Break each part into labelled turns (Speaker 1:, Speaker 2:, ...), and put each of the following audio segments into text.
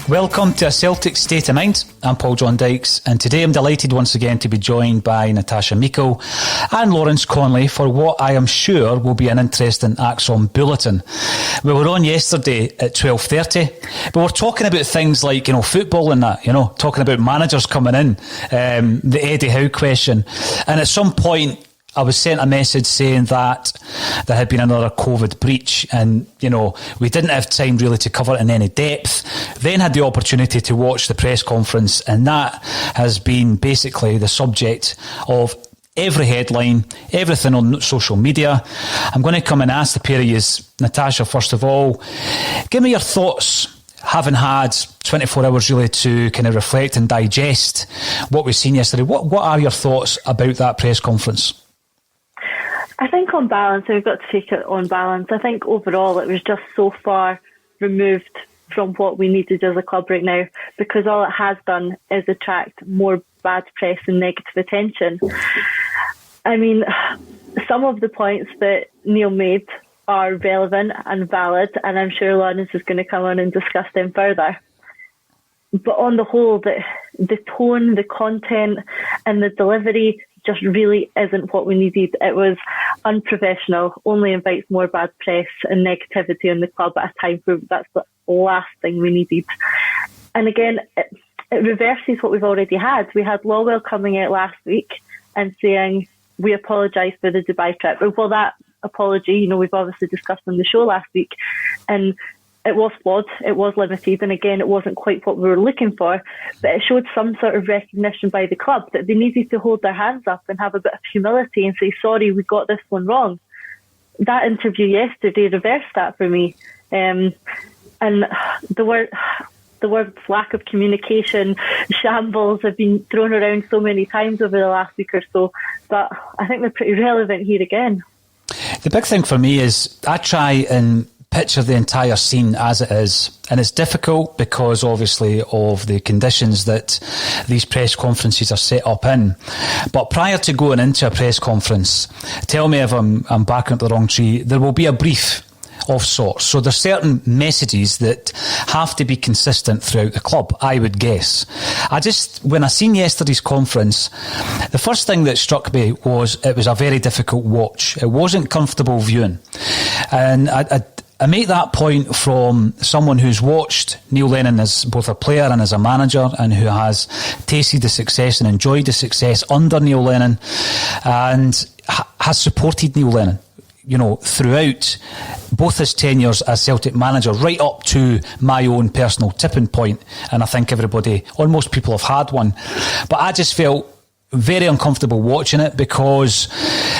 Speaker 1: Welcome to A Celtic State of Mind. I'm John Dykes, and today I'm delighted once again to be joined by Natasha, Meikle and Lawrence Connolly for what I am sure will be an interesting Axon Bulletin. We were on yesterday at 12:30, but we're talking about things like, football and that, talking about managers coming in, the Eddie Howe question. And at some point, I was sent a message saying that there had been another COVID breach and, we didn't have time really to cover it in any depth. Then had the opportunity to watch the press conference, and that has been basically the subject of every headline, everything on social media. I'm going to come and ask the pair of you, Natasha, first of all, give me your thoughts, having had 24 hours really to kind of reflect and digest what we've seen yesterday. What are your thoughts about that press conference?
Speaker 2: I think on balance, we've got to take it on balance. I think overall it was just so far removed from what we needed as a club right now, because all it has done is attract more bad press and negative attention. I mean, some of the points that Neil made are relevant and valid, and I'm sure Lawrence is going to come on and discuss them further. But on the whole, the tone, the content and the delivery just really isn't what we needed. It was unprofessional, only invites more bad press and negativity in the club at a time where that's the last thing we needed. And again, it reverses what we've already had. We had Lawwell coming out last week and saying, we apologise for the Dubai trip. Well, that apology, we've obviously discussed on the show last week, and it was flawed, it was limited, and again, it wasn't quite what we were looking for, but it showed some sort of recognition by the club that they needed to hold their hands up and have a bit of humility and say, sorry, we got this one wrong. That interview yesterday reversed that for me. And the words lack of communication, shambles have been thrown around so many times over the last week or so, but I think they're pretty relevant here again.
Speaker 1: The big thing for me is I try and picture the entire scene as it is, and it's difficult because obviously of the conditions that these press conferences are set up in. But prior to going into a press conference, tell me if I'm backing up the wrong tree, there will be a brief of sorts. So there's certain messages that have to be consistent throughout the club, I would guess. When I seen yesterday's conference, the first thing that struck me was it was a very difficult watch. It wasn't comfortable viewing. And I make that point from someone who's watched Neil Lennon as both a player and as a manager, and who has tasted the success and enjoyed the success under Neil Lennon, and has supported Neil Lennon, throughout both his tenures as Celtic manager, right up to my own personal tipping point. And I think most people have had one. But I just felt very uncomfortable watching it, because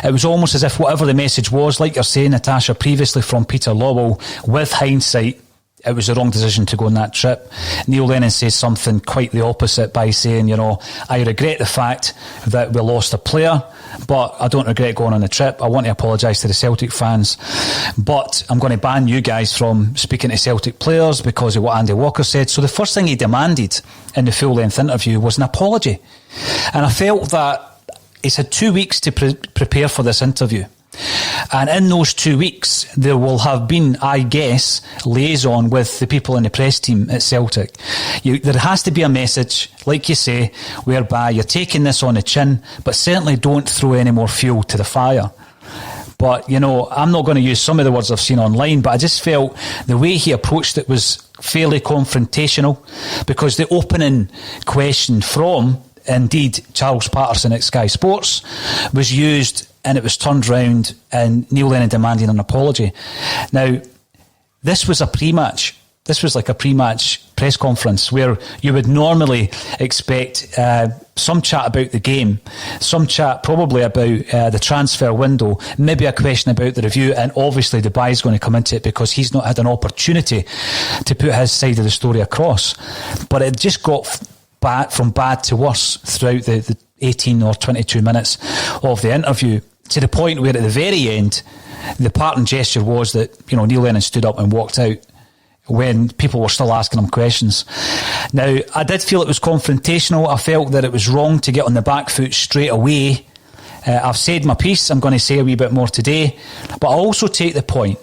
Speaker 1: it was almost as if whatever the message was, like you're saying, Natasha, previously from Peter Lawwell, with hindsight, it was the wrong decision to go on that trip. Neil Lennon says something quite the opposite by saying, I regret the fact that we lost a player, but I don't regret going on the trip. I want to apologise to the Celtic fans, but I'm going to ban you guys from speaking to Celtic players because of what Andy Walker said. So the first thing he demanded in the full-length interview was an apology. And I felt that he's had 2 weeks to prepare for this interview. And in those 2 weeks, there will have been, I guess, liaison with the people in the press team at Celtic. There has to be a message, like you say, whereby you're taking this on the chin, but certainly don't throw any more fuel to the fire. But, I'm not going to use some of the words I've seen online, but I just felt the way he approached it was fairly confrontational, because the opening question from, indeed, Charles Patterson at Sky Sports was used, and it was turned round and Neil Lennon demanding an apology. Now, this was a pre-match. This was like a pre-match press conference where you would normally expect some chat about the game, some chat probably about the transfer window, maybe a question about the review, and obviously Dubai's going to come into it because he's not had an opportunity to put his side of the story across. But it just got from bad to worse throughout the 18 or 22 minutes of the interview, to the point where at the very end, the parting gesture was that, Neil Lennon stood up and walked out when people were still asking him questions. Now, I did feel it was confrontational. I felt that it was wrong to get on the back foot straight away. I've said my piece. I'm going to say a wee bit more today. But I also take the point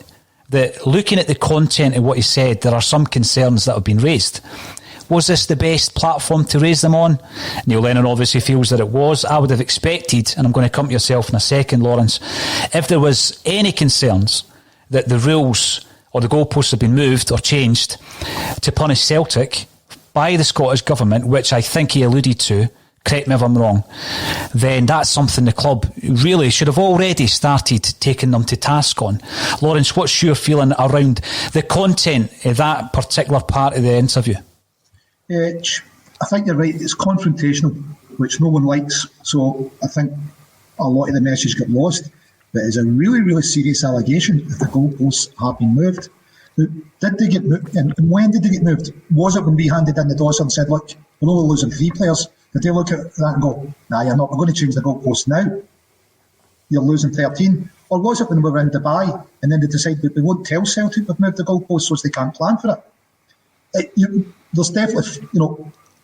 Speaker 1: that looking at the content of what he said, there are some concerns that have been raised. Was this the best platform to raise them on? Neil Lennon obviously feels that it was. I would have expected, and I'm going to come to yourself in a second, Lawrence, if there was any concerns that the rules or the goalposts have been moved or changed to punish Celtic by the Scottish Government, which I think he alluded to, correct me if I'm wrong, then that's something the club really should have already started taking them to task on. Lawrence, what's your feeling around the content of that particular part of the interview?
Speaker 3: I think you're right. It's confrontational, which no one likes. So I think a lot of the message got lost. But it's a really, really serious allegation if the goalposts have been moved. Did they get moved? And when did they get moved? Was it when we handed in the dossier and said, look, we're only losing 3 players? Did they look at that and go, nah, you're not, we're going to change the goalposts now? You're losing 13. Or was it when we were in Dubai and then they decided that we won't tell Celtic we've moved the goalposts so they can't plan for it? There's definitely,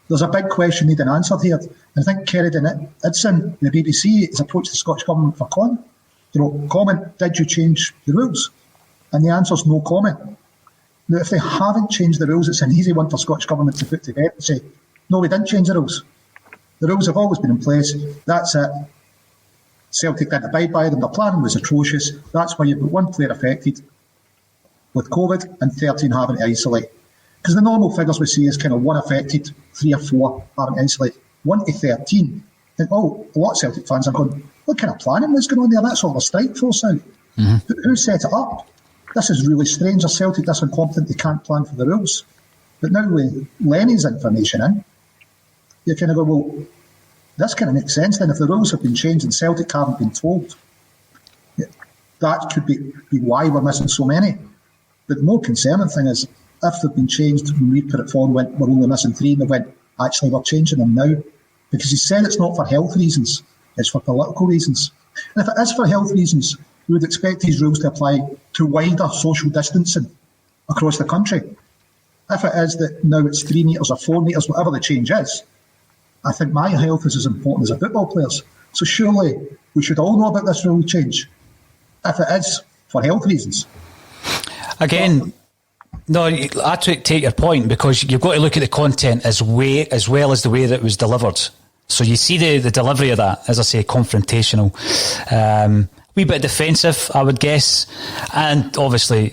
Speaker 3: there's a big question needing answered here. And I think Sheridan Idson, the BBC, has approached the Scottish Government for comment. Comment, did you change the rules? And the answer's no comment. Now, if they haven't changed the rules, it's an easy one for Scottish Government to put to bed and say, no, we didn't change the rules. The rules have always been in place. That's it. Celtic didn't abide by them. The planning was atrocious. That's why you've got 1 player affected with COVID and 13 having to isolate. Because the normal figures we see is kind of 1 affected, 3 or 4 having to isolate. 1 to 13. And a lot of Celtic fans are going, what kind of planning was going on there? That's all the strike force out. Mm-hmm. Who set it up? This is really strange. Are Celtic this incompetent? They can't plan for the rules. But now with Lenny's information in, you kind of go, well, this kind of makes sense then. If the rules have been changed and Celtic haven't been told, that could be why we're missing so many. But the more concerning thing is, if they've been changed, when we put it forward, we're only missing 3, and they went, actually, we're changing them now. Because he said it's not for health reasons, it's for political reasons. And if it is for health reasons, we would expect these rules to apply to wider social distancing across the country. If it is that now it's 3 metres or 4 metres, whatever the change is, I think my health is as important as a football player's. So surely we should all know about this rule change, if it is for health reasons.
Speaker 1: Again, no, I take your point, because you've got to look at the content as well as the way that it was delivered. So you see the delivery of that, as I say, confrontational. Wee bit defensive, I would guess. And obviously,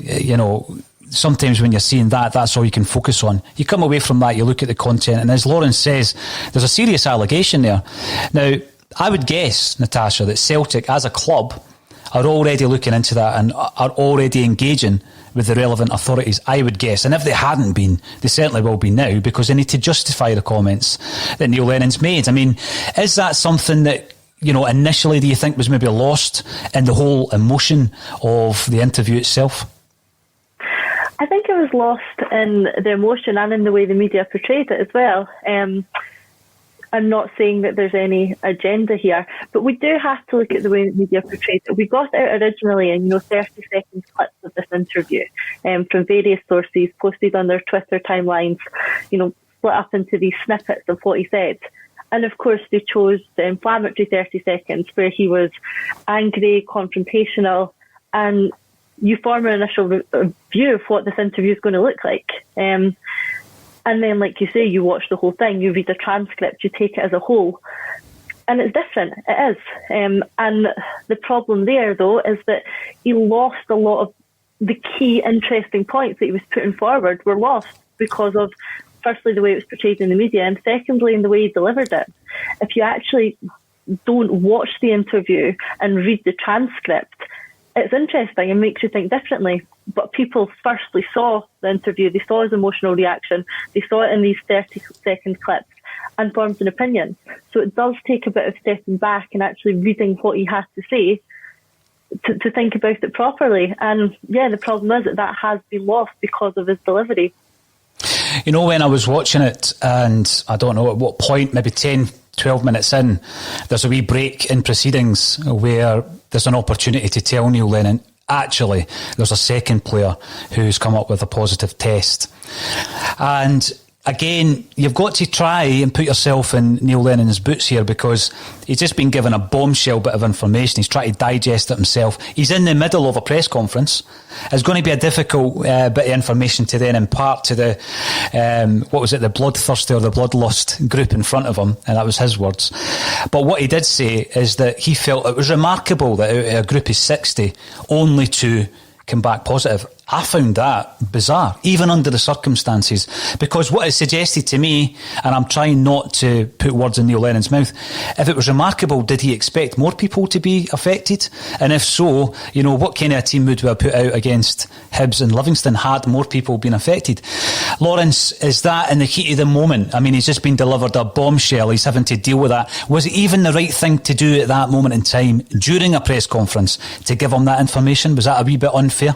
Speaker 1: sometimes when you're seeing that, that's all you can focus on. You come away from that, you look at the content, and as Lawrence says, there's a serious allegation there. Now, I would guess, Natasha, that Celtic, as a club, are already looking into that and are already engaging with the relevant authorities, I would guess. And if they hadn't been, they certainly will be now, because they need to justify the comments that Neil Lennon's made. I mean, is that something that, initially do you think was maybe lost in the whole emotion of the interview itself?
Speaker 2: I think it was lost in the emotion and in the way the media portrayed it as well. I'm not saying that there's any agenda here, but we do have to look at the way the media portrayed it. We got out originally in 30-second clips of this interview from various sources posted on their Twitter timelines, split up into these snippets of what he said. And of course, they chose the inflammatory 30 seconds where he was angry, confrontational, and you form an initial view of what this interview is going to look like. And then, like you say, you watch the whole thing, you read the transcript, you take it as a whole. And it's different. It is. And the problem there, though, is that he lost a lot of the key interesting points that he was putting forward were lost because of, firstly, the way it was portrayed in the media, and secondly, in the way he delivered it. If you actually don't watch the interview and read the transcript, it's interesting and makes you think differently. But people firstly saw the interview, they saw his emotional reaction, they saw it in these 30-second clips and formed an opinion. So it does take a bit of stepping back and actually reading what he has to say to think about it properly. And yeah, the problem is that has been lost because of his delivery.
Speaker 1: You know, when I was watching it, and I don't know at what point, maybe 10, 12 minutes in, there's a wee break in proceedings where there's an opportunity to tell Neil Lennon, actually, there's a second player who's come up with a positive test. And again, you've got to try and put yourself in Neil Lennon's boots here, because he's just been given a bombshell bit of information. He's trying to digest it himself. He's in the middle of a press conference. It's going to be a difficult bit of information to then impart to the, the bloodthirsty or the bloodlust group in front of him, and that was his words. But what he did say is that he felt it was remarkable that out of a group of 60, only 2 came back positive. I found that bizarre, even under the circumstances, because what it suggested to me, and I'm trying not to put words in Neil Lennon's mouth, if it was remarkable, did he expect more people to be affected? And if so, you know, what kind of a team would we have put out against Hibs and Livingston had more people been affected? Lawrence, is that in the heat of the moment? I mean, he's just been delivered a bombshell. He's having to deal with that. Was it even the right thing to do at that moment in time during a press conference to give him that information? Was that a wee bit unfair?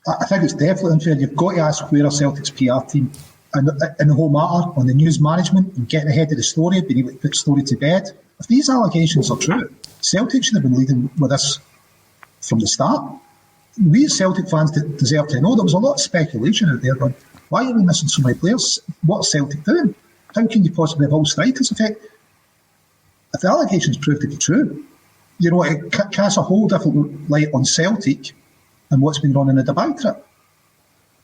Speaker 3: I think it's definitely unfair. You've got to ask where are Celtic's PR team and in the whole matter on the news management and getting ahead of the story, being able to put the story to bed. If these allegations are true, Celtic should have been leading with this from the start. We as Celtic fans deserve to know. There was a lot of speculation out there going, why are we missing so many players? What's Celtic doing? How can you possibly have all strikers? In fact, if the allegations prove to be true, you know, it casts a whole different light on Celtic and what's been run in the Dubai trip.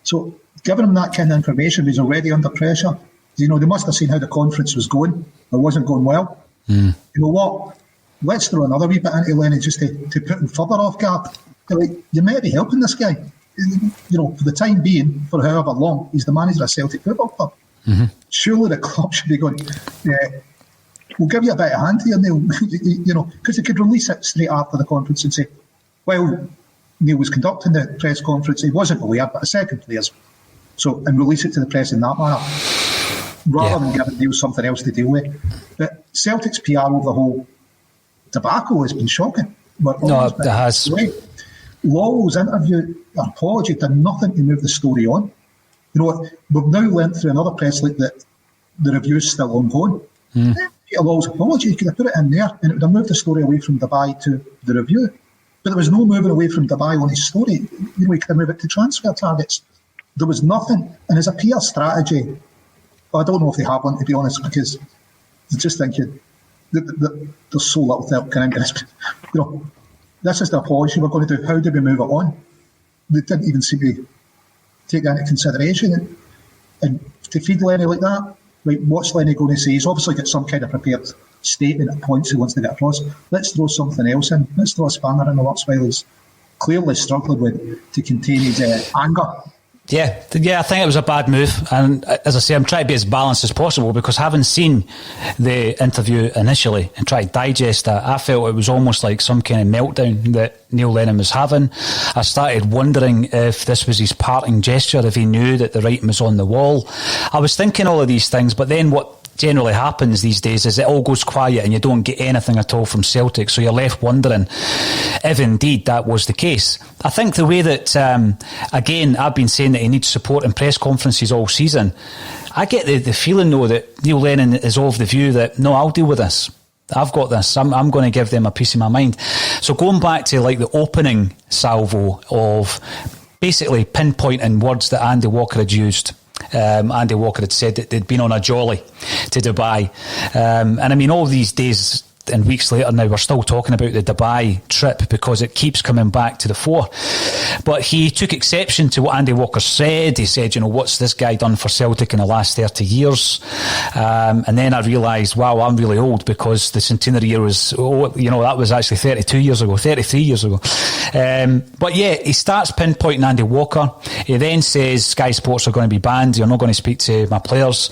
Speaker 3: So giving him that kind of information, he's already under pressure. You know, they must have seen how the conference was going. It wasn't going well. You know what? Let's throw another wee bit into Lennon just to put him further off guard. Like, you might be helping this guy. You know, for the time being, for however long, he's the manager of Celtic Football Club. Surely the club should be going, we'll give you a bit of hand here, Neil. You know, because they could release it straight after the conference and say, well, Neil was conducting the press conference, he wasn't aware, but a second player's. So, and release it to the press in that manner, rather than giving Neil something else to deal with. But Celtic's PR over the whole debacle has been shocking.
Speaker 1: No, it has.
Speaker 3: Lawwell's interview, apology, did nothing to move the story on. You know, we've now learnt through another press leak that the review's still ongoing. Peter Lawwell's apology, you could have put it in there and it would have moved the story away from Dubai to the review. But there was no moving away from Dubai on his story. You know, he could have moved it to transfer targets. There was nothing. And as a PR strategy, I don't know if they have one, to be honest, because I just think there's so little that can into this. You know, this is the apology we're going to do. How do we move it on? They didn't even seem to take that into consideration. And to feed Lenny like that, like, what's Lenny going to say? He's obviously got some kind of prepared statement at points he wants to get across. Let's throw something else in. Let's throw a spanner in the works while he's clearly struggling to contain his anger.
Speaker 1: Yeah, I think it was a bad move. And as I say, I'm trying to be as balanced as possible, because having seen the interview initially and tried to digest that, I felt it was almost like some kind of meltdown that Neil Lennon was having. I started wondering if this was his parting gesture, if he knew that the writing was on the wall. I was thinking all of these things, but then what generally happens these days is it all goes quiet and you don't get anything at all from Celtic, so you're left wondering if indeed that was the case. I think the way that again, I've been saying that he needs support in press conferences all season, I get the feeling though that Neil Lennon is of the view that no, I'll deal with this, I've got this, I'm going to give them a piece of my mind. So going back to like the opening salvo of basically pinpointing words that Andy Walker had used, Andy Walker had said that they'd been on a jolly to Dubai. And I mean, all these days and weeks later now, we're still talking about the Dubai trip because it keeps coming back to the fore. But he took exception to what Andy Walker said. He said, you know, what's this guy done for Celtic in the last 30 years? And then I realised, wow, I'm really old, because the centenary year was, that was actually 33 years ago. But yeah, he starts pinpointing Andy Walker. He then says Sky Sports are going to be banned. You're not going to speak to my players.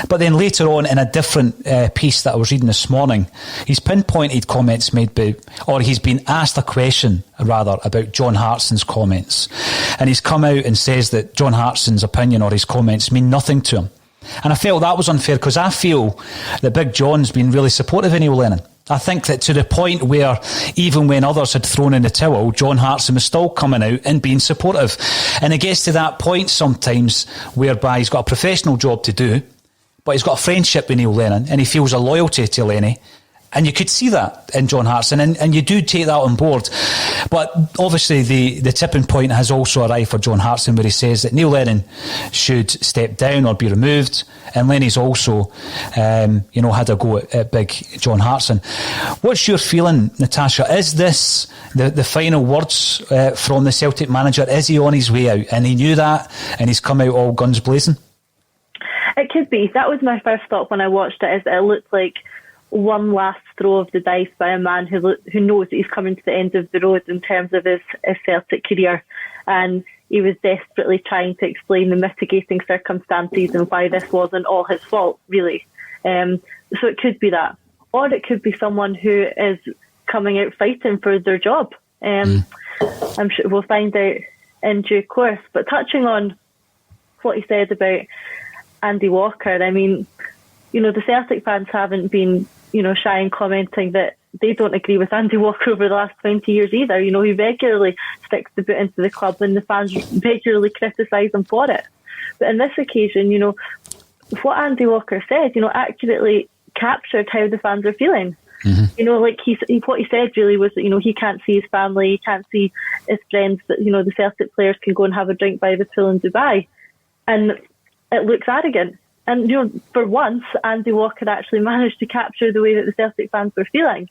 Speaker 1: But then later on, in a different piece that I was reading this morning, he's pinpointed comments made by, or he's been asked a question, rather, about John Hartson's comments. And he's come out and says that John Hartson's opinion or his comments mean nothing to him. And I felt that was unfair, because I feel that Big John's been really supportive of Neil Lennon. I think that to the point where even when others had thrown in the towel, John Hartson was still coming out and being supportive. And it gets to that point sometimes whereby he's got a professional job to do, but he's got a friendship with Neil Lennon and he feels a loyalty to Lenny. And you could see that in John Hartson, and you do take that on board. But obviously the tipping point has also arrived for John Hartson, where he says that Neil Lennon should step down or be removed, and Lenny's also had a go at big John Hartson. What's your feeling, Natasha? Is this the final words from the Celtic manager? Is he on his way out? And he knew that, and he's come out all guns blazing?
Speaker 2: It could be. That was my first thought when I watched it, is that it looked like one last throw of the dice by a man who knows that he's coming to the end of the road in terms of his Celtic career, and he was desperately trying to explain the mitigating circumstances and why this wasn't all his fault, really. So it could be that, or it could be someone who is coming out fighting for their job. I'm sure we'll find out in due course. But touching on what he said about Andy Walker, I mean, the Celtic fans haven't been shy in commenting that they don't agree with Andy Walker over the last 20 years either. He regularly sticks the boot into the club and the fans regularly criticise him for it. But in this occasion, what Andy Walker said, accurately captured how the fans are feeling. Mm-hmm. What he said really was that, he can't see his family, he can't see his friends, that, the Celtic players can go and have a drink by the pool in Dubai. And it looks arrogant. And, for once, Andy Walker actually managed to capture the way that the Celtic fans were feeling.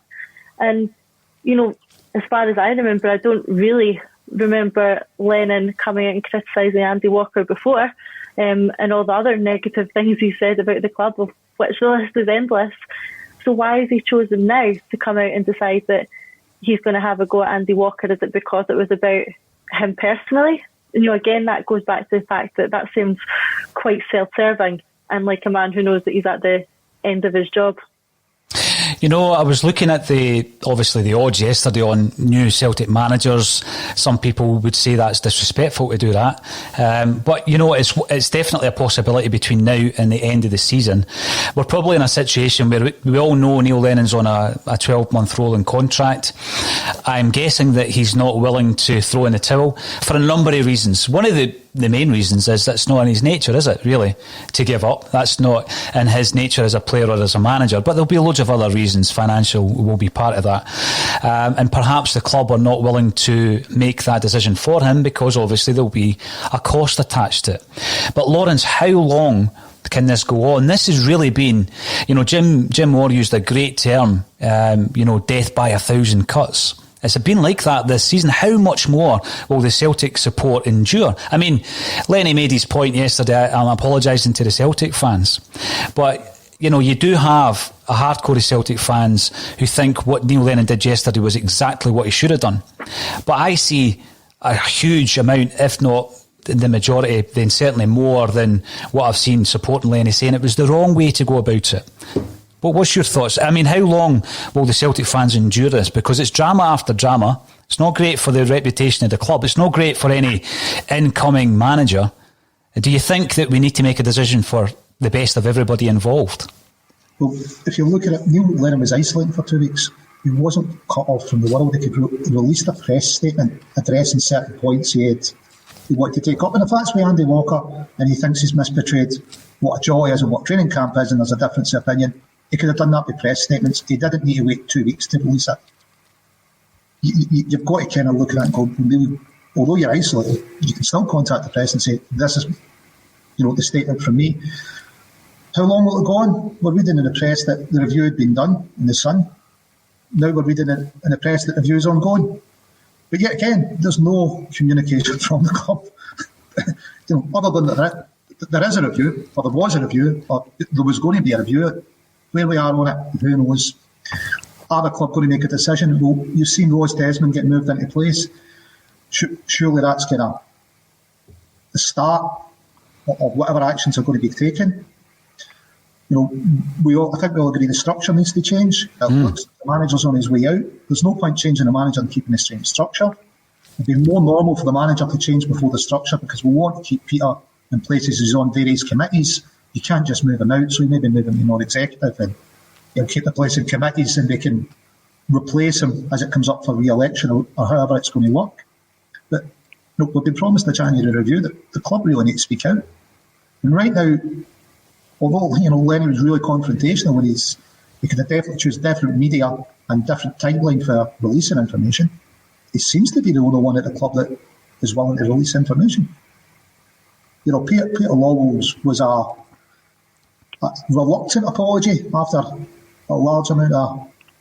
Speaker 2: And, as far as I remember, I don't really remember Lennon coming out and criticising Andy Walker before, and all the other negative things he said about the club, of which the list is endless. So why has he chosen now to come out and decide that he's going to have a go at Andy Walker? Is it because it was about him personally? And, again, that goes back to the fact that seems quite self-serving, and like a man who knows that he's at the end of his job.
Speaker 1: I was looking at the odds yesterday on new Celtic managers. Some people would say that's disrespectful to do that. But, it's definitely a possibility between now and the end of the season. We're probably in a situation where we all know Neil Lennon's on a 12-month rolling contract. I'm guessing that he's not willing to throw in the towel for a number of reasons. One of the main reasons is that's not in his nature, is it, really, to give up? That's not in his nature as a player or as a manager. But there'll be loads of other reasons. Financial will be part of that. And perhaps the club are not willing to make that decision for him, because obviously there'll be a cost attached to it. But Lawrence, how long can this go on? This has really been, Jim Moore used a great term, death by 1,000 cuts. It's been like that this season. How much more will the Celtic support endure? I mean, Lenny made his point yesterday. I'm apologising to the Celtic fans. But, you do have a hardcore of Celtic fans who think what Neil Lennon did yesterday was exactly what he should have done. But I see a huge amount, if not the majority, then certainly more than what I've seen supporting Lenny, saying it was the wrong way to go about it. But what's your thoughts? I mean, how long will the Celtic fans endure this? Because it's drama after drama. It's not great for the reputation of the club. It's not great for any incoming manager. Do you think that we need to make a decision for the best of everybody involved?
Speaker 3: Well, if you look at it, Neil Lennon was isolating for 2 weeks. He wasn't cut off from the world. He released a press statement addressing certain points he wanted to take up. And if that's why Andy Walker, and he thinks he's misportrayed what a joy is and what training camp is, and there's a difference of opinion, he could have done that with press statements. He didn't need to wait 2 weeks to release it. You've got to kind of look at that and go, although you're isolated, you can still contact the press and say, this is, the statement from me. How long will it go on? We're reading in the press that the review had been done in the Sun. Now we're reading in the press that the review is ongoing. But yet again, there's no communication from the club. Other than that, there is a review, or there was a review, or there was going to be a review. Where we are on it, who knows? Are the club going to make a decision? Well, you've seen Rose Desmond get moved into place. Surely that's kind of the start of whatever actions are going to be taken. I think we all agree the structure needs to change. The manager's on his way out. There's no point changing the manager and keeping the same structure. It'd be more normal for the manager to change before the structure, because we want to keep Peter in places he's on various committees. You can't just move him out, so he maybe move him to non-executive, and he'll keep the place in committees, and they can replace him as it comes up for re-election, or however it's going to work. But we've been promised the January review that the club really needs to speak out. And right now, although Lennon was really confrontational when he could have definitely choose different media and different timeline for releasing information, he seems to be the only one at the club that is willing to release information. Peter Lawwell's was a reluctant apology after a large amount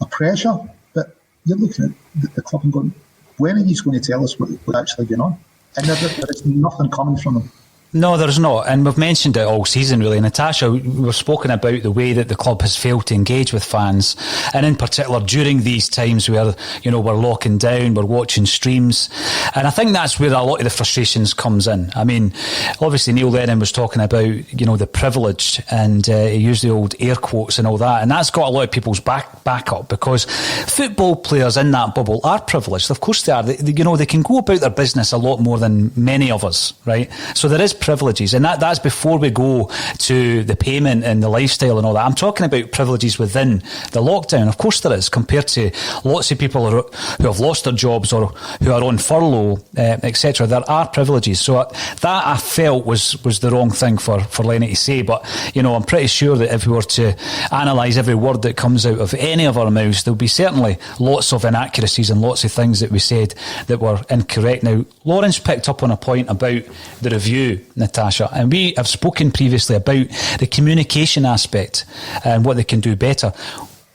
Speaker 3: of pressure, but you're looking at the club and going, when are you going to tell us what actually going on? And there is nothing coming from them.
Speaker 1: No, there's not. And we've mentioned it all season, really. Natasha, we've spoken about the way that the club has failed to engage with fans. And in particular, during these times where, we're locking down, we're watching streams. And I think that's where a lot of the frustrations comes in. I mean, obviously Neil Lennon was talking about, the privilege, and he used the old air quotes and all that. And that's got a lot of people's back up, because football players in that bubble are privileged. Of course they are. They can go about their business a lot more than many of us, right? So there is privileges, and that's before we go to the payment and the lifestyle and all that. I'm talking about privileges within the lockdown. Of course there is, compared to lots of people who have lost their jobs or who are on furlough, etc. There are privileges. So that I felt was the wrong thing for Lennon to say. But I'm pretty sure that if we were to analyse every word that comes out of any of our mouths, there'll be certainly lots of inaccuracies and lots of things that we said that were incorrect. Now, Lawrence picked up on a point about the review, Natasha, and we have spoken previously about the communication aspect and what they can do better.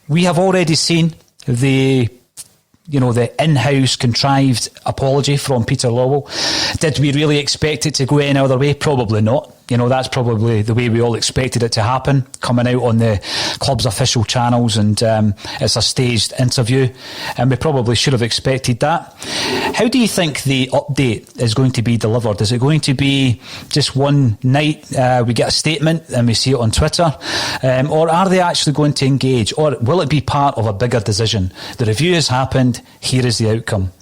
Speaker 1: We have already seen the in-house contrived apology from Peter Lawwell. Did we really expect it to go any other way? Probably not. That's probably the way we all expected it to happen, coming out on the club's official channels, and it's a staged interview, and we probably should have expected that. How do you think the update is going to be delivered? Is it going to be just one night, we get a statement and we see it on Twitter, or are they actually going to engage, or will it be part of a bigger decision? The review has happened, here is the outcome.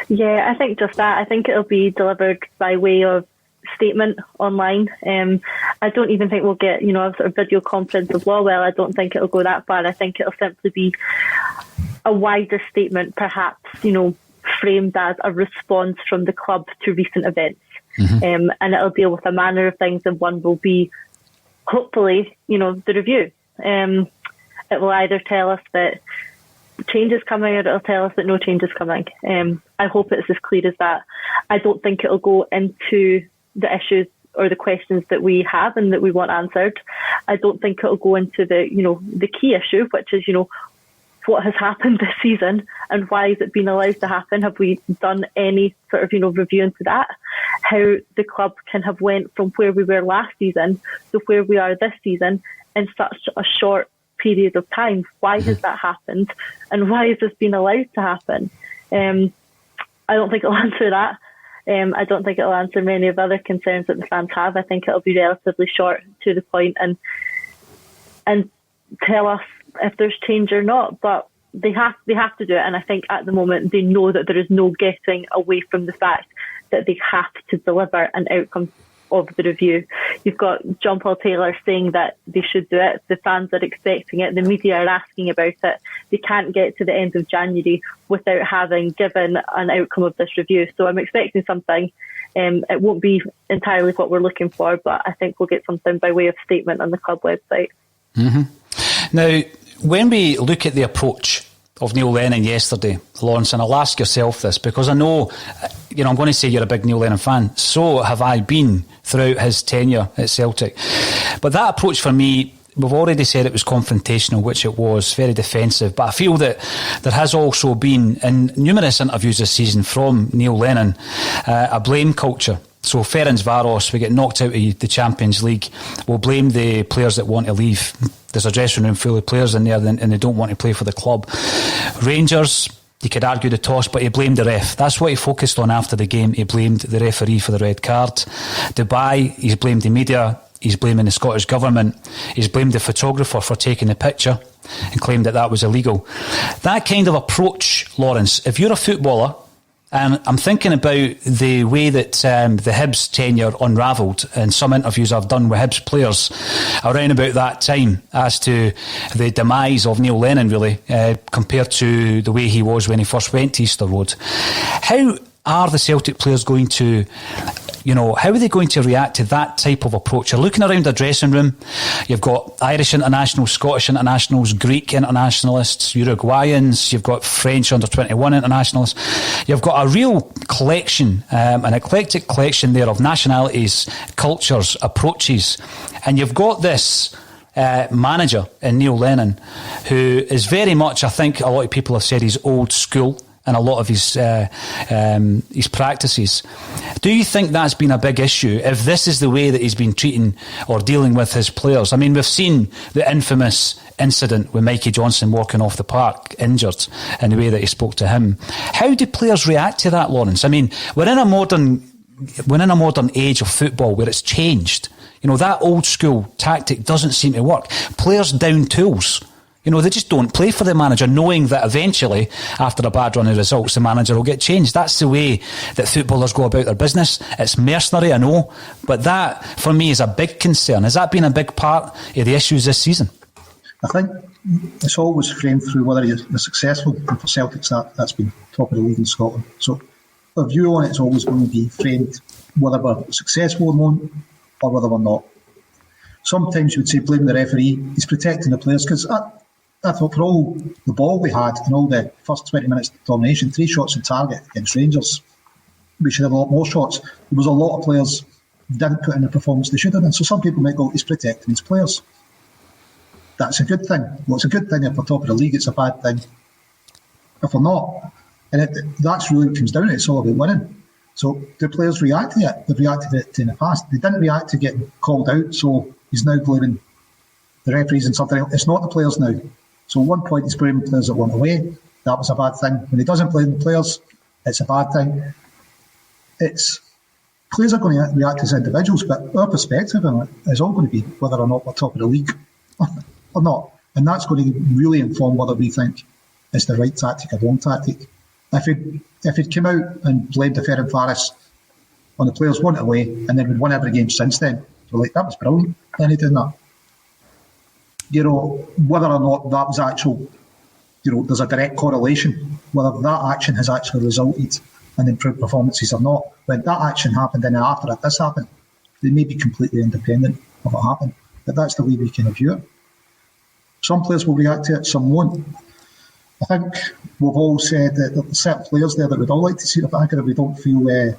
Speaker 2: Yeah, I think just that. I think it'll be delivered by way of statement online. I don't even think we'll get, a sort of video conference of Lawwell. I don't think it'll go that far. I think it'll simply be a wider statement, perhaps, framed as a response from the club to recent events. Mm-hmm. And it'll deal with a manner of things, and one will be, hopefully, the review. It will either tell us that change is coming, or it'll tell us that no change is coming. I hope it's as clear as that. I don't think it'll go into the issues or the questions that we have and that we want answered. I don't think it'll go into the key issue, which is, what has happened this season and why has it been allowed to happen? Have we done any sort of, review into that? How the club can have went from where we were last season to where we are this season in such a short period of time. Why has that happened? And why has this been allowed to happen? I don't think it'll answer that. I don't think it'll answer many of the other concerns that the fans have. I think it'll be relatively short, to the point, and tell us if there's change or not. But they have to do it, and I think at the moment they know that there is no getting away from the fact that they have to deliver an outcome of the review. You've got John Paul Taylor saying that they should do it. The fans are expecting it. The media are asking about it. They can't get to the end of January without having given an outcome of this review. So I'm expecting something. It won't be entirely what we're looking for, but I think we'll get something by way of statement on the club website.
Speaker 1: Mm-hmm. Now, when we look at the approach of Neil Lennon yesterday, Lawrence, and I'll ask yourself this, because I know, I'm going to say you're a big Neil Lennon fan. So have I been throughout his tenure at Celtic. But that approach for me, we've already said it was confrontational, which it was, very defensive. But I feel that there has also been, in numerous interviews this season from Neil Lennon, a blame culture. So Ferencvaros, we get knocked out of the Champions League, we'll blame the players that want to leave. There's a dressing room full of players in there and they don't want to play for the club. Rangers, you could argue the toss, but he blamed the ref. That's what he focused on after the game. He blamed the referee for the red card. Dubai, he's blamed the media. He's blaming the Scottish Government. He's blamed the photographer for taking the picture and claimed that was illegal. That kind of approach, Lawrence, if you're a footballer, and I'm thinking about the way that the Hibs tenure unravelled in some interviews I've done with Hibs players around about that time as to the demise of Neil Lennon, really, compared to the way he was when he first went to Easter Road. How are the Celtic players going to, how are they going to react to that type of approach? You're looking around the dressing room, you've got Irish internationals, Scottish internationals, Greek internationalists, Uruguayans, you've got French under-21 internationals. You've got a real collection, an eclectic collection there of nationalities, cultures, approaches. And you've got this manager in Neil Lennon who is very much, I think a lot of people have said, he's old school and a lot of his practices. Do you think that's been a big issue, if this is the way that he's been treating or dealing with his players? I mean, we've seen the infamous incident with Mikey Johnson walking off the park injured in the way that he spoke to him. How do players react to that, Lawrence? I mean, we're in a modern age of football where it's changed. That old school tactic doesn't seem to work. Players down tools. They just don't play for the manager, knowing that eventually, after a bad run of results, the manager will get changed. That's the way that footballers go about their business. It's mercenary, I know, but that, for me, is a big concern. Has that been a big part of the issues this season?
Speaker 3: I think it's always framed through whether you're successful, and for Celtics that's been top of the league in Scotland. So our view on it's always going to be framed whether we're successful or not, or whether we're not. Sometimes you would say blame the referee, he's protecting the players, because I thought for all the ball we had and all the first 20 minutes of domination, 3 shots on target against Rangers, we should have a lot more shots. There was a lot of players who didn't put in the performance they should have done. So some people might go, he's protecting his players. That's a good thing. Well, it's a good thing if we're top of the league. It's a bad thing if we're not. And that's really what it comes down to. It's all about winning. So do players react to it? They've reacted to it in the past. They didn't react to getting called out, so he's now blaming the referees and something else. It's not the players now. So at one point he's blaming players that went away. That was a bad thing. When he doesn't blame the players, it's a bad thing. Players are going to react as individuals, but our perspective on it is all going to be whether or not we're top of the league or not. And that's going to really inform whether we think it's the right tactic or wrong tactic. If he'd come out and blamed the Ferran Faris on the players went away and then we'd won every game since then, we're like, that was brilliant. Then he did that. Whether or not that was actual, there's a direct correlation, whether that action has actually resulted in improved performances or not. When that action happened and then after it, this happened, they may be completely independent of what happened. But that's the way we can view it. Some players will react to it, some won't. I think we've all said that there are certain players there that we'd all like to see the back that we don't feel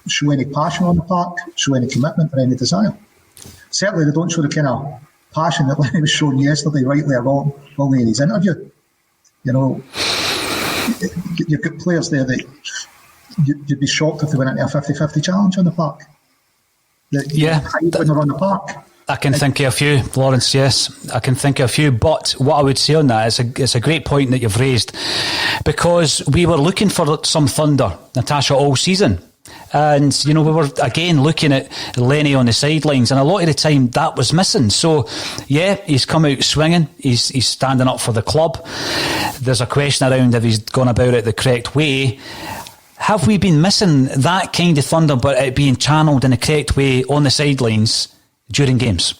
Speaker 3: show any passion on the park, show any commitment or any desire. Certainly they don't show the kind of passion that Lennon was showing yesterday, rightly or wrongly in his interview. You've got players there that you'd be shocked if they went into a 50-50 challenge on the park. When they're on the park.
Speaker 1: I can think of a few, Lawrence, yes. I can think of a few, but what I would say on that is it's a great point that you've raised, because we were looking for some thunder, Natasha, all season. And, we were again looking at Lenny on the sidelines, and a lot of the time that was missing. So, yeah, he's come out swinging, he's standing up for the club. There's a question around if he's gone about it the correct way. Have we been missing that kind of thunder, but it being channelled in the correct way on the sidelines during games?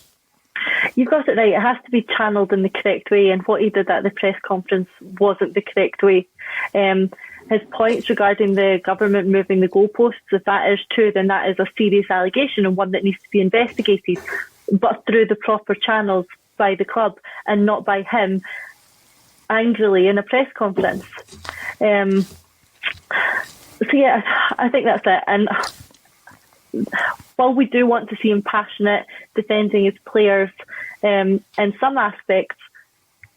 Speaker 2: You've got it right. It has to be channelled in the correct way, and what he did at the press conference wasn't the correct way. His points regarding the government moving the goalposts, if that is true, then that is a serious allegation and one that needs to be investigated, but through the proper channels by the club and not by him angrily in a press conference. So yeah, I think that's it. And while we do want to see him passionate, defending his players in some aspects,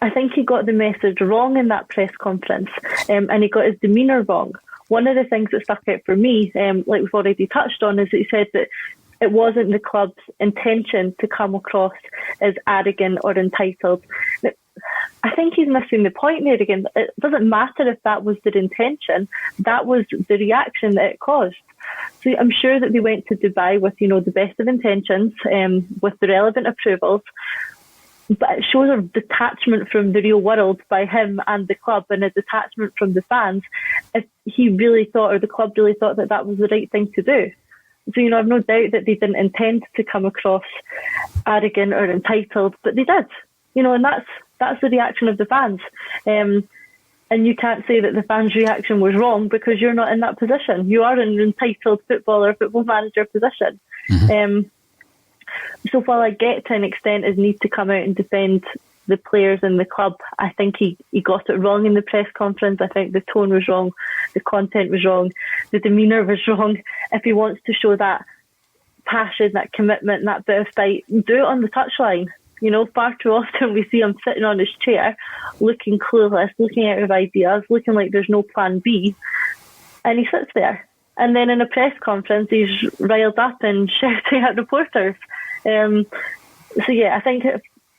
Speaker 2: I think he got the message wrong in that press conference, and he got his demeanour wrong. One of the things that stuck out for me, like we've already touched on, is that he said that it wasn't the club's intention to come across as arrogant or entitled. I think he's missing the point there again. It doesn't matter if that was their intention. That was the reaction that it caused. So I'm sure that they went to Dubai with, the best of intentions, with the relevant approvals. But it shows a detachment from the real world by him and the club, and a detachment from the fans, if he really thought, or the club really thought, that that was the right thing to do. So, I've no doubt that they didn't intend to come across arrogant or entitled, but they did. And that's the reaction of the fans. And you can't say that the fans' reaction was wrong because you're not in that position. You are in an entitled footballer, football manager position. Mm-hmm. So while I get to an extent his need to come out and defend the players and the club, I think he got it wrong in the press conference. I think the tone was wrong, the content was wrong, the demeanour was wrong. If he wants to show that passion, that commitment, and that bit of fight, do it on the touchline. Far too often we see him sitting on his chair, looking clueless, looking out of ideas, looking like there's no plan B, and he sits there. And then in a press conference, he's riled up and shouting at reporters. So yeah, I think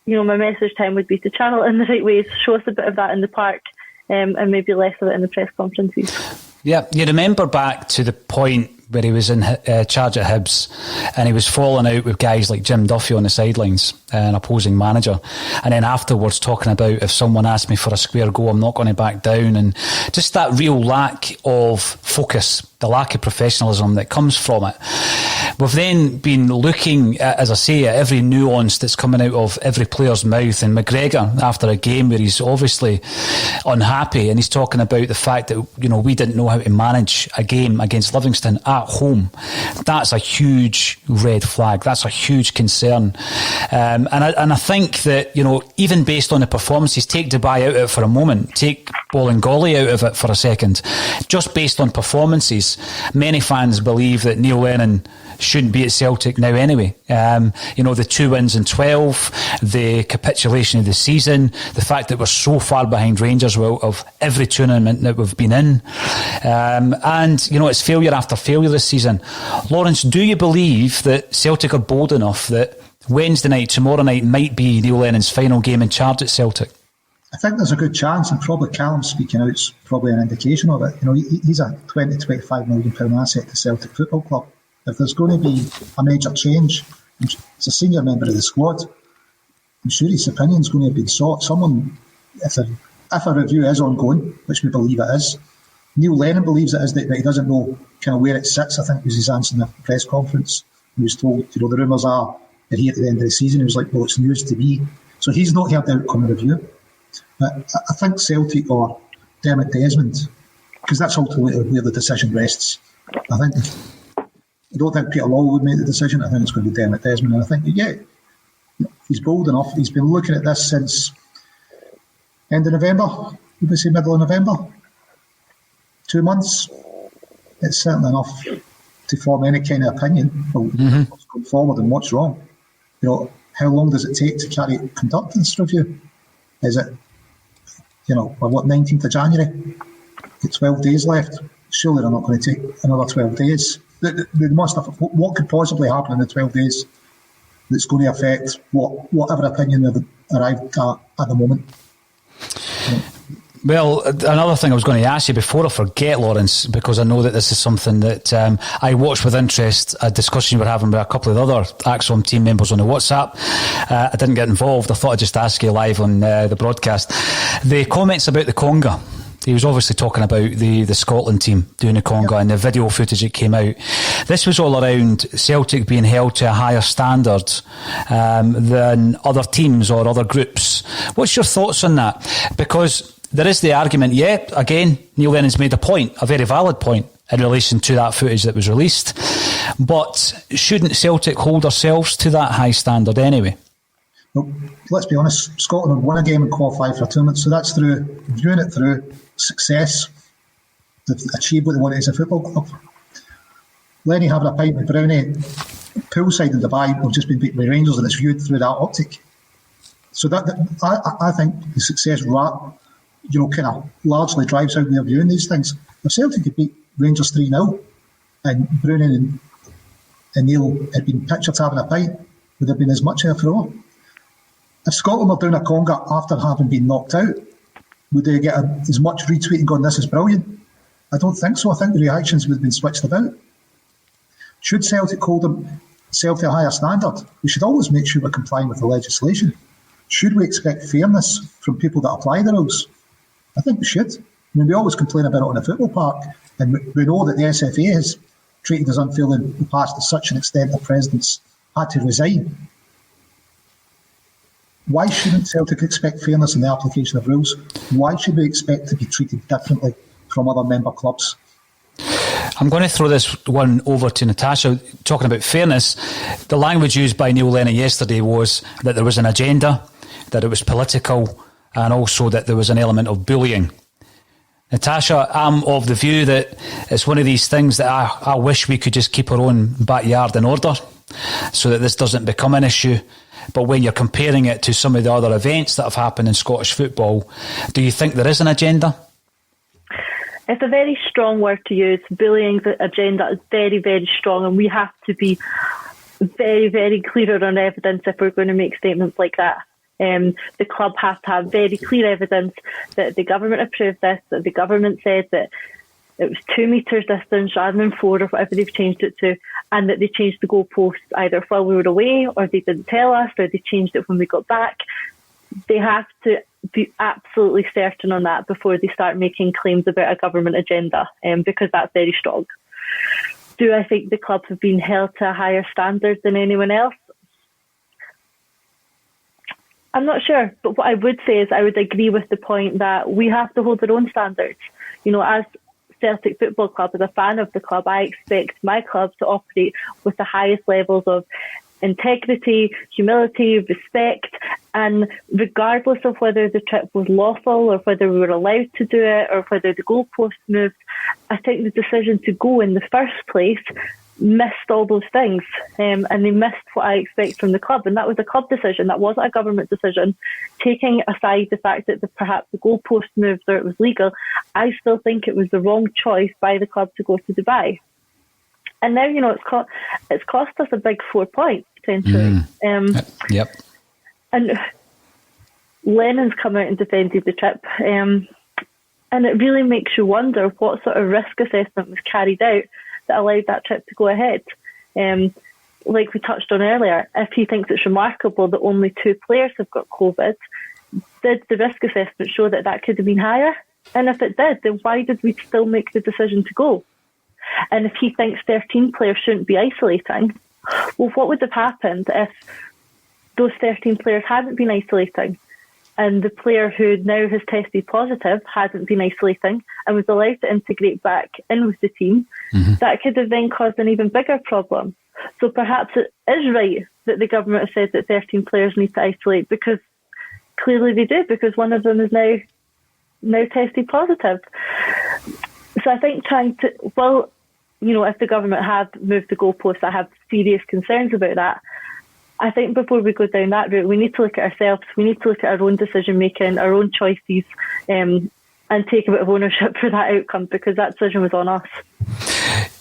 Speaker 2: my message time would be to channel it in the right ways, show us a bit of that in the park, and maybe less of it in the press conferences.
Speaker 1: Yeah, you remember back to the point where he was in charge at Hibs and he was falling out with guys like Jim Duffy on the sidelines, an opposing manager, and then afterwards talking about, if someone asked me for a square go, I'm not going to back down, and just that real lack of focus, the lack of professionalism that comes from it. We've then been looking at, as I say, at every nuance that's coming out of every player's mouth, and McGregor, after a game where he's obviously unhappy and he's talking about the fact that we didn't know how to manage a game against Livingston at home. That's a huge red flag. That's a huge concern. And I think that, even based on the performances, take Dubai out of it for a moment, take Bolingoli out of it for a second, just based on performances, many fans believe that Neil Lennon shouldn't be at Celtic now anyway. The 2 wins in 12, the capitulation of the season, the fact that we're so far behind Rangers of every tournament that we've been in, and it's failure after failure this season. Lawrence, do you believe that Celtic are bold enough that Wednesday night, tomorrow night, might be Neil Lennon's final game in charge at Celtic?
Speaker 3: I think there's a good chance, and probably Callum speaking out is probably an indication of it. He's a £20-25 million asset to Celtic Football Club. If there's going to be a major change, as a senior member of the squad, I'm sure his opinion's going to have been sought. Someone, if a review is ongoing, which we believe it is, Neil Lennon believes it is, but he doesn't know kind of where it sits. I think was his answer in the press conference. He was told, the rumours are they're here at the end of the season. He was like, well, it's news to me. So he's not heard the outcome of the review. But I think Celtic or Dermot Desmond, because that's ultimately where the decision rests. I don't think Peter Lawwell would make the decision. I think it's going to be Dermot Desmond. And I think, he's bold enough. He's been looking at this since end of November. Would we say middle of November? 2 months. It's certainly enough to form any kind of opinion about what's going forward and what's wrong. How long does it take to conduct this review? Is it, 19th of January? 12 days left. Surely they're not going to take another 12 days. They must have. What could possibly happen in the 12 days that's going to affect whatever opinion they've arrived at the moment?
Speaker 1: Well, another thing I was going to ask you before I forget, Lawrence, because I know that this is something that I watched with interest, a discussion you were having with a couple of other Axom team members on the WhatsApp. I didn't get involved. I thought I'd just ask you live on the broadcast. The comments about the conga. He was obviously talking about the Scotland team doing the conga and the video footage that came out. This was all around Celtic being held to a higher standard than other teams or other groups. What's your thoughts on that? Because there is the argument, again, Neil Lennon's made a point, a very valid point, in relation to that footage that was released. But shouldn't Celtic hold ourselves to that high standard anyway?
Speaker 3: Well, let's be honest, Scotland have won a game and qualified for a tournament, so that's through viewing it through success. They've achieved what they wanted as a football club. Lenny having a pint with Brownie, poolside in Dubai, have just been beaten by Rangers, and it's viewed through that optic. So I think the success kind of largely drives how we are viewing these things. If Celtic could beat Rangers 3-0 and Brownie and Neil had been pictured having a pint, would there have been as much of a furore? If Scotland were doing a conga after having been knocked out, would they get as much retweeting going, this is brilliant? I don't think so. I think the reactions would have been switched about. Should Celtic hold themselves to a higher standard? We should always make sure we're complying with the legislation. Should we expect fairness from people that apply the rules? I think we should. I mean, we always complain about it on a football park, and we know that the SFA has treated us unfairly in the past to such an extent that presidents had to resign. Why shouldn't Celtic expect fairness in the application of rules? Why should we expect to be treated differently from other member clubs?
Speaker 1: I'm going to throw this one over to Natasha. Talking about fairness, the language used by Neil Lennon yesterday was that there was an agenda, that it was political, and also that there was an element of bullying. Natasha, I'm of the view that it's one of these things that I wish we could just keep our own backyard in order so that this doesn't become an issue. But when you're comparing it to some of the other events that have happened in Scottish football, do you think there is an agenda?
Speaker 2: It's a very strong word to use. Bullying's agenda is very, very strong, and we have to be very, very clearer on evidence if we're going to make statements like that. The club has to have very clear evidence that the government approved this, that the government said that it was 2 metres distance rather than 4 or whatever they've changed it to, and that they changed the goalposts either while we were away or they didn't tell us or they changed it when we got back. They have to be absolutely certain on that before they start making claims about a government agenda, because that's very strong. Do I think the club have been held to a higher standard than anyone else? I'm not sure, but what I would say is I would agree with the point that we have to hold our own standards. You know, as Celtic Football Club, as a fan of the club, I expect my club to operate with the highest levels of integrity, humility, respect, and regardless of whether the trip was lawful or whether we were allowed to do it or whether the goalpost moved, I think the decision to go in the first place missed all those things, and they missed what I expect from the club, and that was a club decision. That wasn't a government decision. Taking aside the fact that perhaps the goalpost moved or it was legal, I still think it was the wrong choice by the club to go to Dubai. And now, you know, it's cost us a big 4 points potentially.
Speaker 1: Yep.
Speaker 2: And Lennon's come out and defended the trip, and it really makes you wonder what sort of risk assessment was carried out that allowed that trip to go ahead. Like we touched on earlier, if he thinks it's remarkable that only 2 players have got COVID, did the risk assessment show that that could have been higher? And if it did, then why did we still make the decision to go? And if he thinks 13 players shouldn't be isolating, well, what would have happened if those 13 players hadn't been isolating and the player who now has tested positive hadn't been isolating and was allowed to integrate back in with the team? That could have then caused an even bigger problem. So perhaps it is right that the government has said that 13 players need to isolate, because clearly they do, because one of them is now tested positive. So I think if the government have moved the goalposts, I have serious concerns about that. I think before we go down that route, we need to look at ourselves. We need to look at our own decision making, our own choices, and take a bit of ownership for that outcome, because that decision was on us.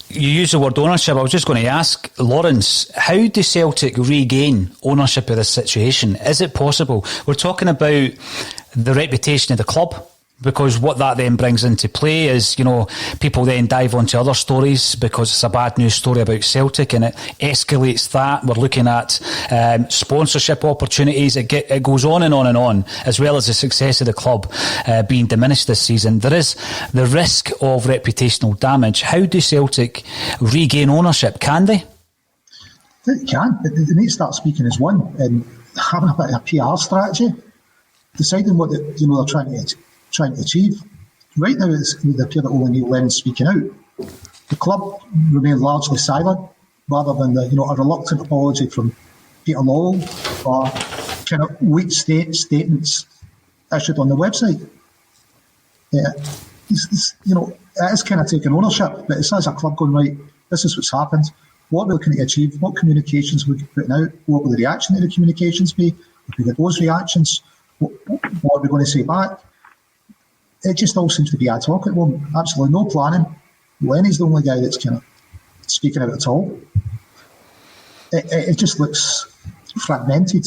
Speaker 1: You use the word ownership. I was just going to ask Lawrence, how do Celtic regain ownership of this situation? Is it possible? We're talking about the reputation of the club, because what that then brings into play is, you know, people then dive onto other stories because it's a bad news story about Celtic, and it escalates that. We're looking at sponsorship opportunities. It goes on and on and on, as well as the success of the club being diminished this season. There is the risk of reputational damage. How do Celtic regain ownership? Can they?
Speaker 3: They can, but they need to start speaking as one and having a bit of a PR strategy, deciding what they're trying to achieve. Right now, it would appear that only Neil Lennon's speaking out. The club remain largely silent, rather than a reluctant apology from Peter Lawwell or kind of weak statements issued on the website. It is kind of taking ownership, but it's as a club going, right, this is what's happened. What we're looking to achieve, what communications we're putting out, what will the reaction to the communications be? If we get those reactions, what are we going to say back? It just all seems to be ad hoc at the moment. Absolutely no planning. Lenny's the only guy that's kind of speaking out at all. It just looks fragmented.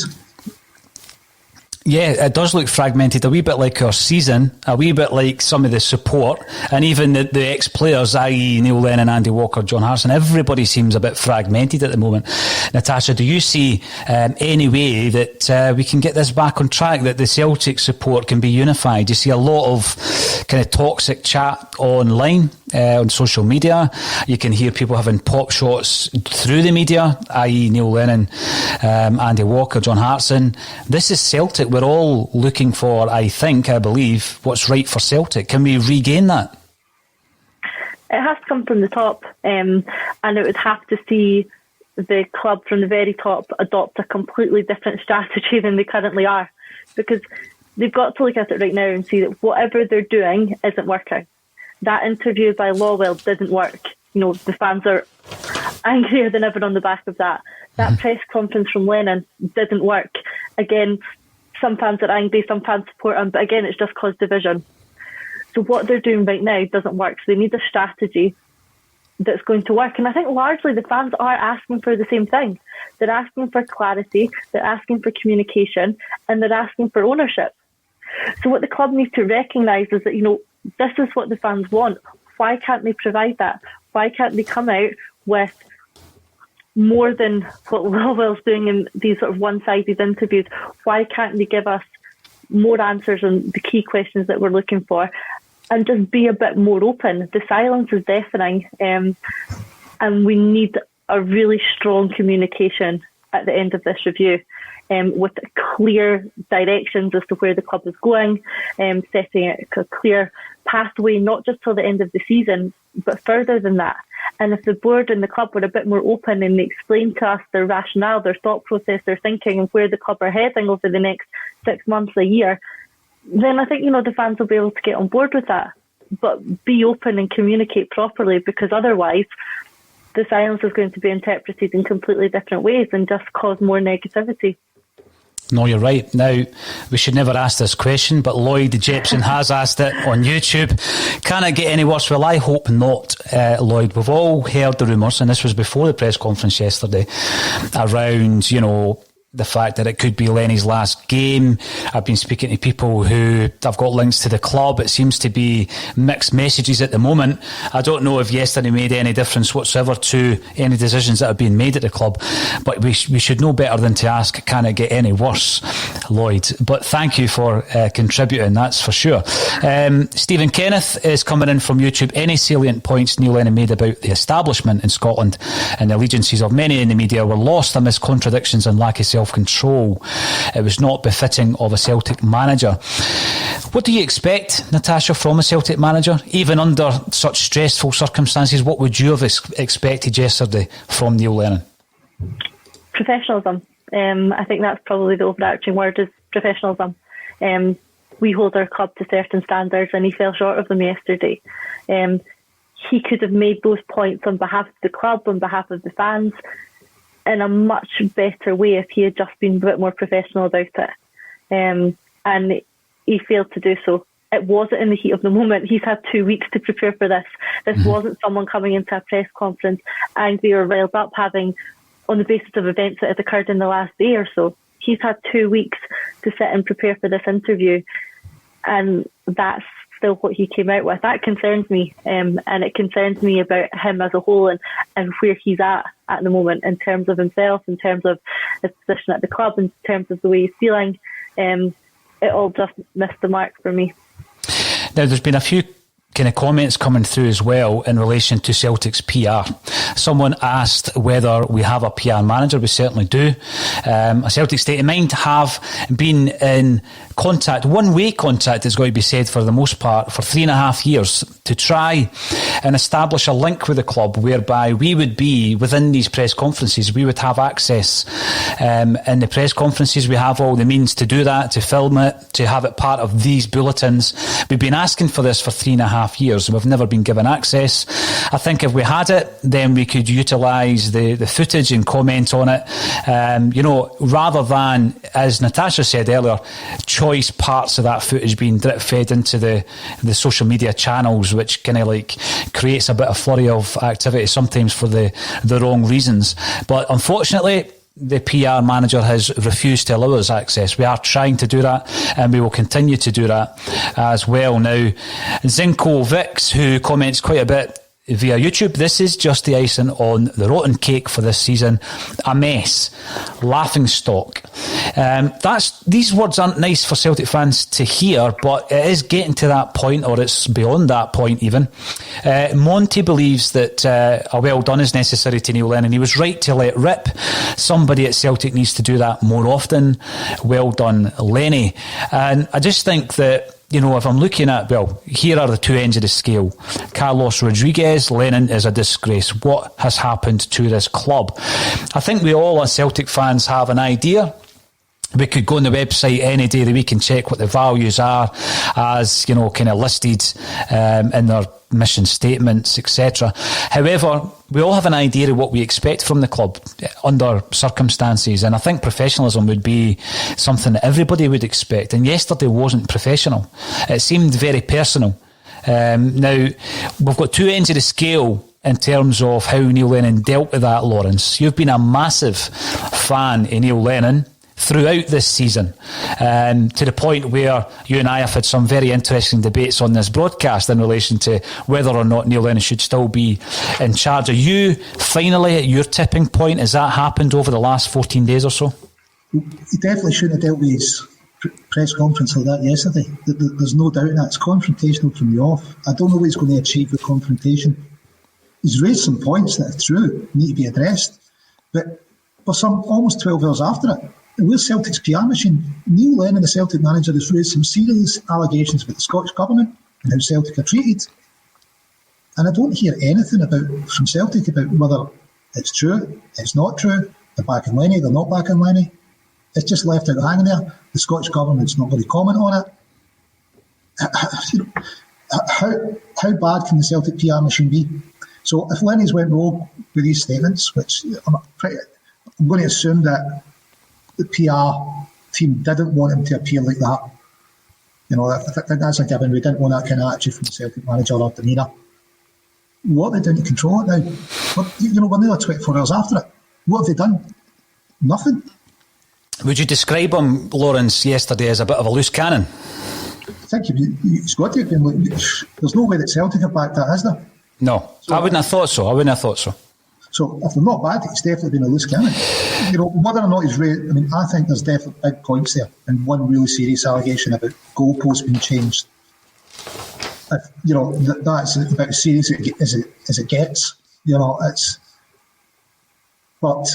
Speaker 1: Yeah, it does look fragmented, a wee bit like our season, a wee bit like some of the support, and even the ex-players, i.e. Neil Lennon, Andy Walker, John Hartson. Everybody seems a bit fragmented at the moment. Natasha, do you see any way that we can get this back on track, that the Celtic support can be unified? Do you see a lot of kind of toxic chat online, on social media? You can hear people having pop shots through the media, i.e. Neil Lennon, Andy Walker, John Hartson. This is Celtic. We're all looking for, I believe, what's right for Celtic. Can we regain that?
Speaker 2: It has to come from the top, and it would have to see the club from the very top adopt a completely different strategy than they currently are, because they've got to look at it right now and see that whatever they're doing isn't working. That interview by Lawwell didn't work. The fans are angrier than ever on the back of that. That press conference from Lennon didn't work. Again, some fans are angry, some fans support him, but again, it's just caused division. So what they're doing right now doesn't work. So they need a strategy that's going to work. And I think largely the fans are asking for the same thing. They're asking for clarity, they're asking for communication, and they're asking for ownership. So what the club needs to recognise is that, this is what the fans want. Why can't they provide that? Why can't they come out with more than what Lawwell's doing in these sort of one-sided interviews? Why can't they give us more answers on the key questions that we're looking for and just be a bit more open? The silence is deafening, and we need a really strong communication at the end of this review, with clear directions as to where the club is going, setting a clear pathway, not just till the end of the season, but further than that. And if the board and the club were a bit more open and they explained to us their rationale, their thought process, their thinking, and where the club are heading over the next 6 months, a year, then I think, the fans will be able to get on board with that. But be open and communicate properly, because otherwise the silence is going to be interpreted in completely different ways and just cause more negativity.
Speaker 1: No, you're right. Now, we should never ask this question, but Lloyd Jepson has asked it on YouTube. Can it get any worse? Well, I hope not, Lloyd. We've all heard the rumours, and this was before the press conference yesterday, around, the fact that it could be Lenny's last game. I've been speaking to people who have got links to the club. It seems to be mixed messages at the moment. I don't know if yesterday made any difference whatsoever to any decisions that have been made at the club, but we should know better than to ask, can it get any worse, Lloyd? But thank you for contributing, that's for sure. Stephen Kenneth is coming in from YouTube. Any salient points Neil Lennon made about the establishment in Scotland and the allegiances of many in the media were lost amidst contradictions and lack of self-control. It was not befitting of a Celtic manager. What do you expect, Natasha, from a Celtic manager? Even under such stressful circumstances, what would you have expected yesterday from Neil Lennon?
Speaker 2: Professionalism. I think that's probably the overarching word, is professionalism. We hold our club to certain standards, and he fell short of them yesterday. He could have made those points on behalf of the club, on behalf of the fans, in a much better way if he had just been a bit more professional about it. And he failed to do so. It wasn't in the heat of the moment. He's had 2 weeks to prepare for this. This wasn't someone coming into a press conference angry or riled up, having, on the basis of events that had occurred in the last day or so. He's had 2 weeks to sit and prepare for this interview, and that's still what he came out with. That concerns me, and it concerns me about him as a whole and where he's at the moment in terms of himself, in terms of his position at the club, in terms of the way he's feeling. It all just missed the mark for me.
Speaker 1: Now, there's been a few kind of comments coming through as well in relation to Celtic's PR. Someone asked whether we have a PR manager. We certainly do. A Celtic State of Mind have been in contact, one-way contact, it's got to be said for the most part, for 3.5 years to try and establish a link with the club whereby we would be, within these press conferences, we would have access. In the press conferences, we have all the means to do that, to film it, to have it part of these bulletins. We've been asking for this for 3.5 years and we've never been given access. I think if we had it, then we could utilise the footage and comment on it, rather than, as Natasha said earlier, choice parts of that footage being drip fed into the social media channels, which kind of like creates a bit of flurry of activity sometimes for the wrong reasons. But unfortunately, the PR manager has refused to allow us access. We are trying to do that, and we will continue to do that as well. Now, Zinko Vix, who comments quite a bit via YouTube, this is just the icing on the rotten cake for this season. A mess. Laughing stock. These words aren't nice for Celtic fans to hear, but it is getting to that point, or it's beyond that point even. Monty believes that a well done is necessary to Neil Lennon. He was right to let rip. Somebody at Celtic needs to do that more often. Well done, Lenny. And I just think that, you know, if I'm looking at, well, here are the two ends of the scale. Carlos Rodriguez, Lennon is a disgrace. What has happened to this club? I think we all as Celtic fans have an idea. We could go on the website any day of the week and check what the values are as, you know, kind of listed in their mission statements, etc. However, we all have an idea of what we expect from the club under circumstances, and I think professionalism would be something that everybody would expect. And yesterday wasn't professional. It seemed very personal. Now, we've got two ends of the scale in terms of how Neil Lennon dealt with that, Lawrence. You've been a massive fan of Neil Lennon throughout this season, to the point where you and I have had some very interesting debates on this broadcast in relation to whether or not Neil Lennon should still be in charge. Are you finally at your tipping point? Has that happened over the last 14 days or so?
Speaker 3: He definitely shouldn't have dealt with his press conference like that yesterday. There's no doubt in that. It's confrontational from the off. I don't know what he's going to achieve with confrontation. He's raised some points that are true, need to be addressed, but for some almost 12 hours after it, with Celtic's PR machine, Neil Lennon, the Celtic manager, has raised some serious allegations about the Scottish Government and how Celtic are treated. And I don't hear anything from Celtic about whether it's true, it's not true, they're back in Lenny, they're not back in Lenny. It's just left out hanging there. The Scottish Government's not going to comment on it. How bad can the Celtic PR machine be? So if Lenny's went rogue with these statements, which I'm going to assume that the PR team didn't want him to appear like that. You know, that's a given. We didn't want that kind of attitude from the Celtic manager or demeanour. What have they done to control it now? We're nearly 24 hours after it. What have they done? Nothing.
Speaker 1: Would you describe him, Lawrence, yesterday as a bit of a loose cannon?
Speaker 3: I think he's got to have been. There's no way that Celtic have backed that, is there?
Speaker 1: No, I wouldn't have thought so.
Speaker 3: So if they're not bad, it's definitely been a loose cannon. You know, whether or not he's raised, I mean, I think there's definitely big points there, and one really serious allegation about goalposts being changed. You know, that's about as serious as it gets. You know, but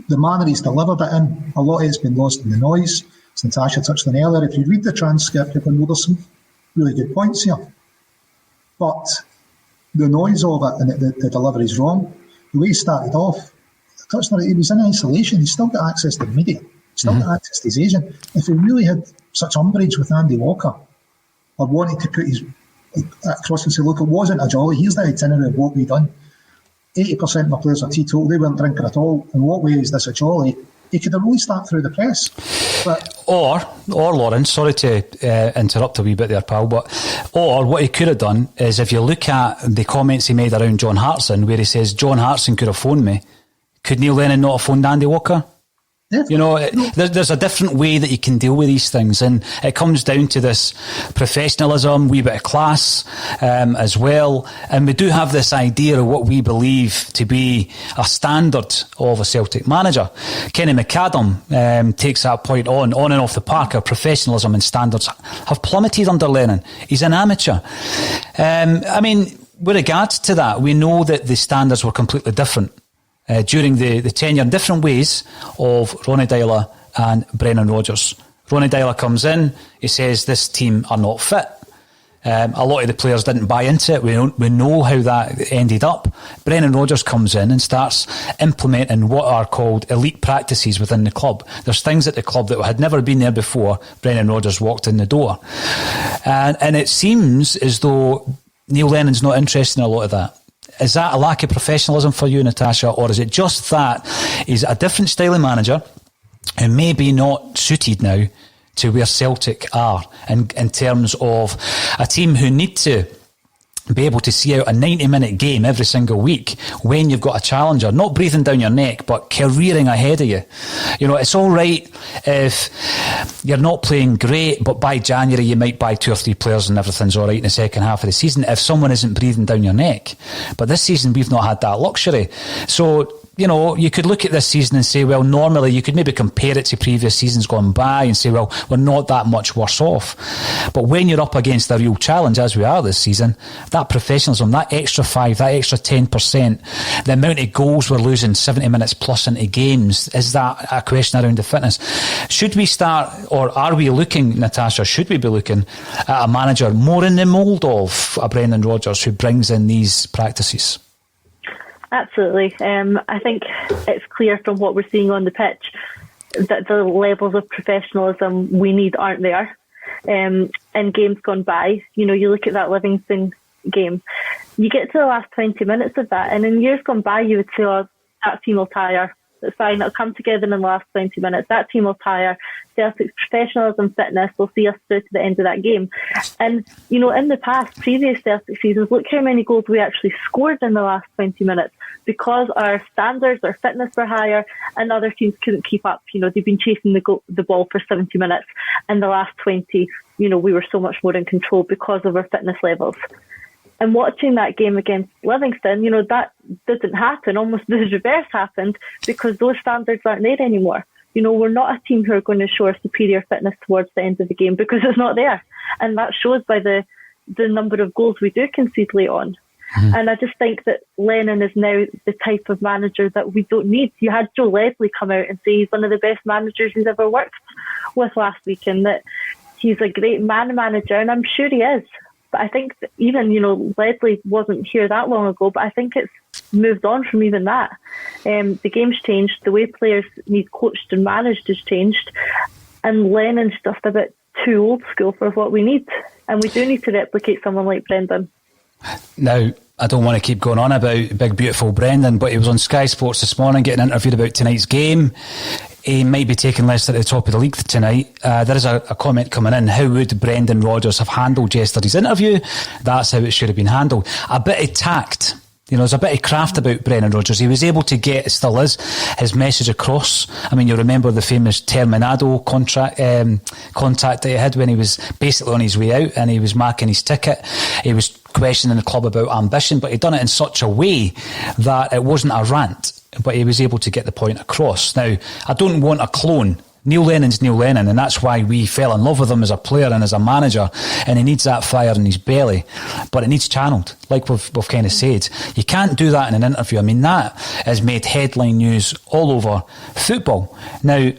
Speaker 3: the manner he's delivered it in, a lot of it's been lost in the noise. As Natasha touched on earlier, if you read the transcript, you can know there's some really good points here. But the noise of it and the delivery's wrong. The way he started off, he was in isolation. He's still got access to the media. He's still got access to his agent. If he really had such umbrage with Andy Walker, or wanted to put his across and say, look, it wasn't a jolly. Here's the itinerary of what we've done. 80% of my players are teetotal. They weren't drinking at all. In what way is this a jolly? He could have released that through the press. Or
Speaker 1: Lawrence, sorry to interrupt a wee bit there, pal, or what he could have done is, if you look at the comments he made around John Hartson, where he says John Hartson could have phoned me, could Neil Lennon not have phoned Andy Walker? You know, there's a different way that you can deal with these things, and it comes down to this professionalism, wee bit of class as well. And we do have this idea of what we believe to be a standard of a Celtic manager. Kenny McAdam takes that point on and off the park. Our professionalism and standards have plummeted under Lennon. He's an amateur. I mean, with regards to that, we know that the standards were completely different during the tenure in different ways of Ronnie Deila and Brendan Rodgers. Ronnie Deila comes in, he says this team are not fit. A lot of the players didn't buy into it. We know how that ended up. Brendan Rodgers comes in and starts implementing what are called elite practices within the club. There's things at the club that had never been there before Brendan Rodgers walked in the door. And it seems as though Neil Lennon's not interested in a lot of that. Is that a lack of professionalism for you, Natasha, or is it just that he's a different style of manager and maybe not suited now to where Celtic are in terms of a team who need to be able to see out a 90-minute game every single week when you've got a challenger, not breathing down your neck, but careering ahead of you. You know, it's all right if you're not playing great, but by January you might buy 2 or 3 players and everything's all right in the second half of the season if someone isn't breathing down your neck. But this season we've not had that luxury. So, you know, you could look at this season and say, well, normally you could maybe compare it to previous seasons gone by and say, well, we're not that much worse off. But when you're up against a real challenge, as we are this season, that professionalism, that extra 5, that extra 10%, the amount of goals we're losing 70 minutes plus into games, is that a question around the fitness? Should we start, or are we looking, Natasha, should we be looking at a manager more in the mould of a Brendan Rodgers who brings in these practices?
Speaker 2: Absolutely. I think it's clear from what we're seeing on the pitch that the levels of professionalism we need aren't there. In games gone by, you know, you look at that Livingston game, you get to the last 20 minutes of that, and in years gone by, you would say, oh, that team will tire. It's fine, it'll come together in the last 20 minutes. That team will tire. Celtic's professionalism, fitness will see us through to the end of that game. And, you know, in the past, previous Celtic seasons, look how many goals we actually scored in the last 20 minutes because our standards, our fitness were higher and other teams couldn't keep up. You know, they've been chasing the ball for 70 minutes. And the last 20, you know, we were so much more in control because of our fitness levels. And watching that game against Livingston, you know, that didn't happen. Almost the reverse happened because those standards aren't there anymore. You know, we're not a team who are going to show a superior fitness towards the end of the game because it's not there. And that shows by the number of goals we do concede late on. Mm-hmm. And I just think that Lennon is now the type of manager that we don't need. You had Joe Leslie come out and say he's one of the best managers he's ever worked with last week and that he's a great manager, and I'm sure he is. But I think that even, you know, Leslie wasn't here that long ago, but I think it's moved on from even that. The game's changed. The way players need coached and managed has changed. And Lennon's just a bit too old school for what we need. And we do need to replicate someone like Brendan.
Speaker 1: Now, I don't want to keep going on about big, beautiful Brendan, but he was on Sky Sports this morning getting interviewed about tonight's game. He might be taking Leicester to the top of the league tonight. There is a comment coming in. How would Brendan Rodgers have handled yesterday's interview? That's how it should have been handled. A bit of tact. You know, there's a bit of craft about Brendan Rodgers. He was able to get, still is, his message across. I mean, you remember the famous Terminado contact that he had when he was basically on his way out and he was marking his ticket. He was questioning the club about ambition, but he'd done it in such a way that it wasn't a rant, but he was able to get the point across. Now, I don't want a clone. Neil Lennon's Neil Lennon, and that's why we fell in love with him as a player and as a manager, and he needs that fire in his belly, but it needs channeled, like we've kind of said. You can't do that in an interview. I mean, that has made headline news all over football. Now,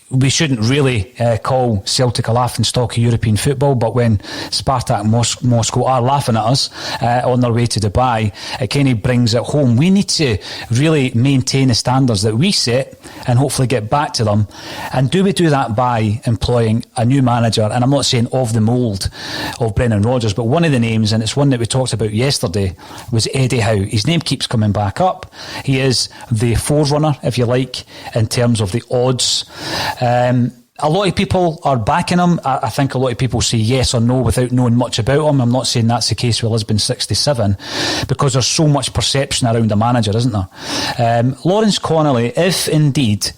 Speaker 1: we shouldn't really call Celtic a laughingstock of European football, but when Spartak Moscow are laughing at us on their way to Dubai, it kind of brings it home. We need to really maintain the standards that we set and hopefully get back to them. And do we do that by employing a new manager? And I'm not saying of the mould of Brendan Rodgers, but one of the names, and it's one that we talked about yesterday, was Eddie Howe. His name keeps coming back up. He is the forerunner, if you like, in terms of the odds. A lot of people are backing him. I think a lot of people say yes or no without knowing much about him. I'm not saying that's the case with Lisbon 67 because there's so much perception around the manager, isn't there? Lawrence Connolly, if indeed